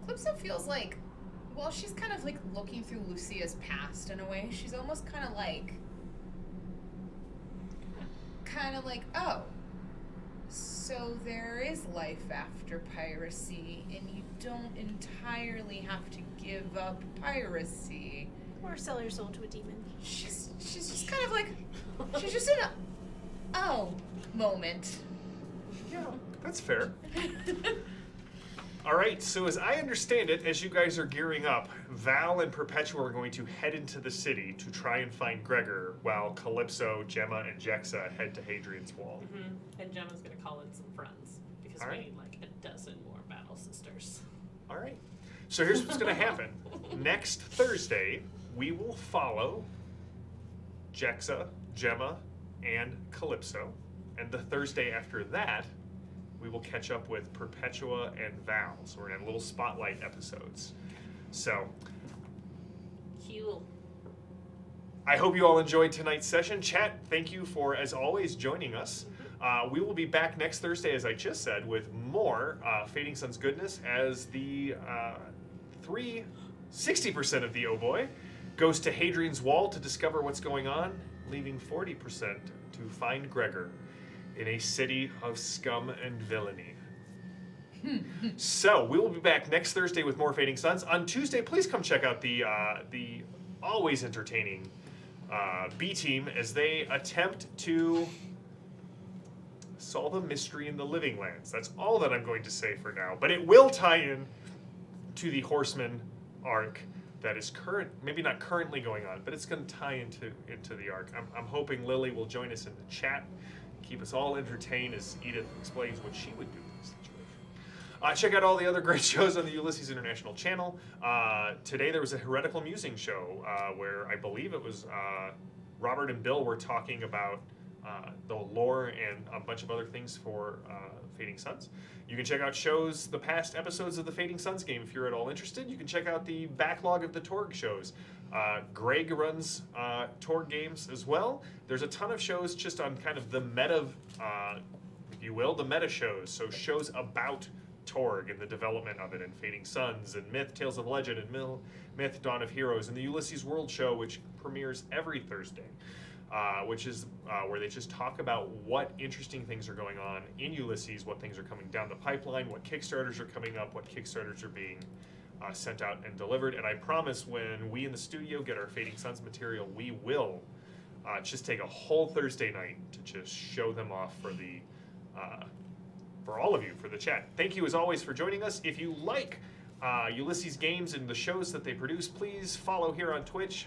D: Calypso feels like, well, she's kind of like looking through Lucia's past in a way. She's almost kind of like, oh, so there is life after piracy, and you don't entirely have to give up piracy.
B: Or sell your soul to a demon.
D: She's just kind of like, she's just in a, oh, moment.
A: Yeah, that's fair. All right, so as I understand it, as you guys are gearing up, Val and Perpetua are going to head into the city to try and find Gregor, while Calypso, Gemma, and Jexa head to Hadrian's Wall.
C: Mm-hmm. And Gemma's gonna call in some friends because
A: All
C: we
A: right.
C: need like a dozen more battle sisters.
A: All right. So here's what's going to happen. Next Thursday, we will follow Jexa, Gemma, and Calypso. And the Thursday after that, we will catch up with Perpetua and Val. So we're going to have little spotlight episodes. So
C: Cool.
A: I hope you all enjoyed tonight's session. Chat, thank you for, as always, joining us. We will be back next Thursday, as I just said, with more Fading Sun's goodness as the 60% of the Oh Boii goes to Hadrian's Wall to discover what's going on, leaving 40% to find Gregor in a city of scum and villainy. So we will be back next Thursday with more Fading Suns. On Tuesday, please come check out the always entertaining B team as they attempt to solve a mystery in the Living Lands. That's all that I'm going to say for now. But it will tie in to the Horseman arc that is maybe not currently going on, but it's going to tie into the arc. I'm hoping Lily will join us in the chat, keep us all entertained as Edith explains what she would do in this situation. Check out all the other great shows on the Ulysses International channel. Today there was a Heretical Musing show where I believe it was Robert and Bill were talking about the lore and a bunch of other things for Fading Suns. You can check out the past episodes of the Fading Suns game if you're at all interested. You can check out the backlog of the Torg shows. Greg runs Torg games as well. There's a ton of shows just on kind of the meta, if you will, the meta shows. So shows about Torg and the development of it, and Fading Suns, and Myth, Tales of Legend, and Myth, Dawn of Heroes, and the Ulysses World show, which premieres every Thursday. Which is where they just talk about what interesting things are going on in Ulysses, what things are coming down the pipeline, what Kickstarters are coming up, what Kickstarters are being sent out and delivered. And I promise when we in the studio get our Fading Suns material, we will just take a whole Thursday night to just show them off for all of you, for the chat. Thank you as always for joining us. If you like Ulysses games and the shows that they produce, please follow here on Twitch.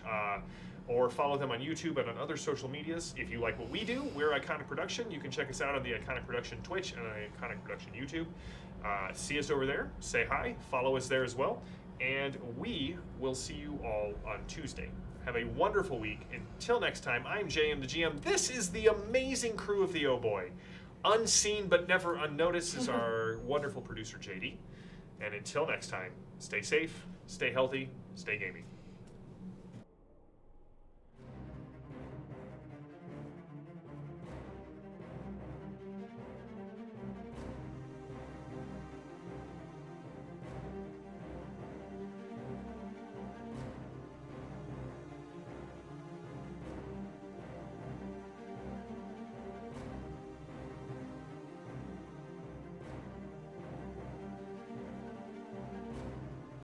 A: Or follow them on YouTube and on other social medias. If you like what we do, we're Iconic Production. You can check us out on the Iconic Production Twitch and on the Iconic Production YouTube. See us over there, say hi, follow us there as well, and we will see you all on Tuesday. Have a wonderful week. Until next time, I'm JM the GM. This is the amazing crew of the Oh Boy. Unseen but never unnoticed is our wonderful producer, JD. And until next time, stay safe, stay healthy, stay gaming.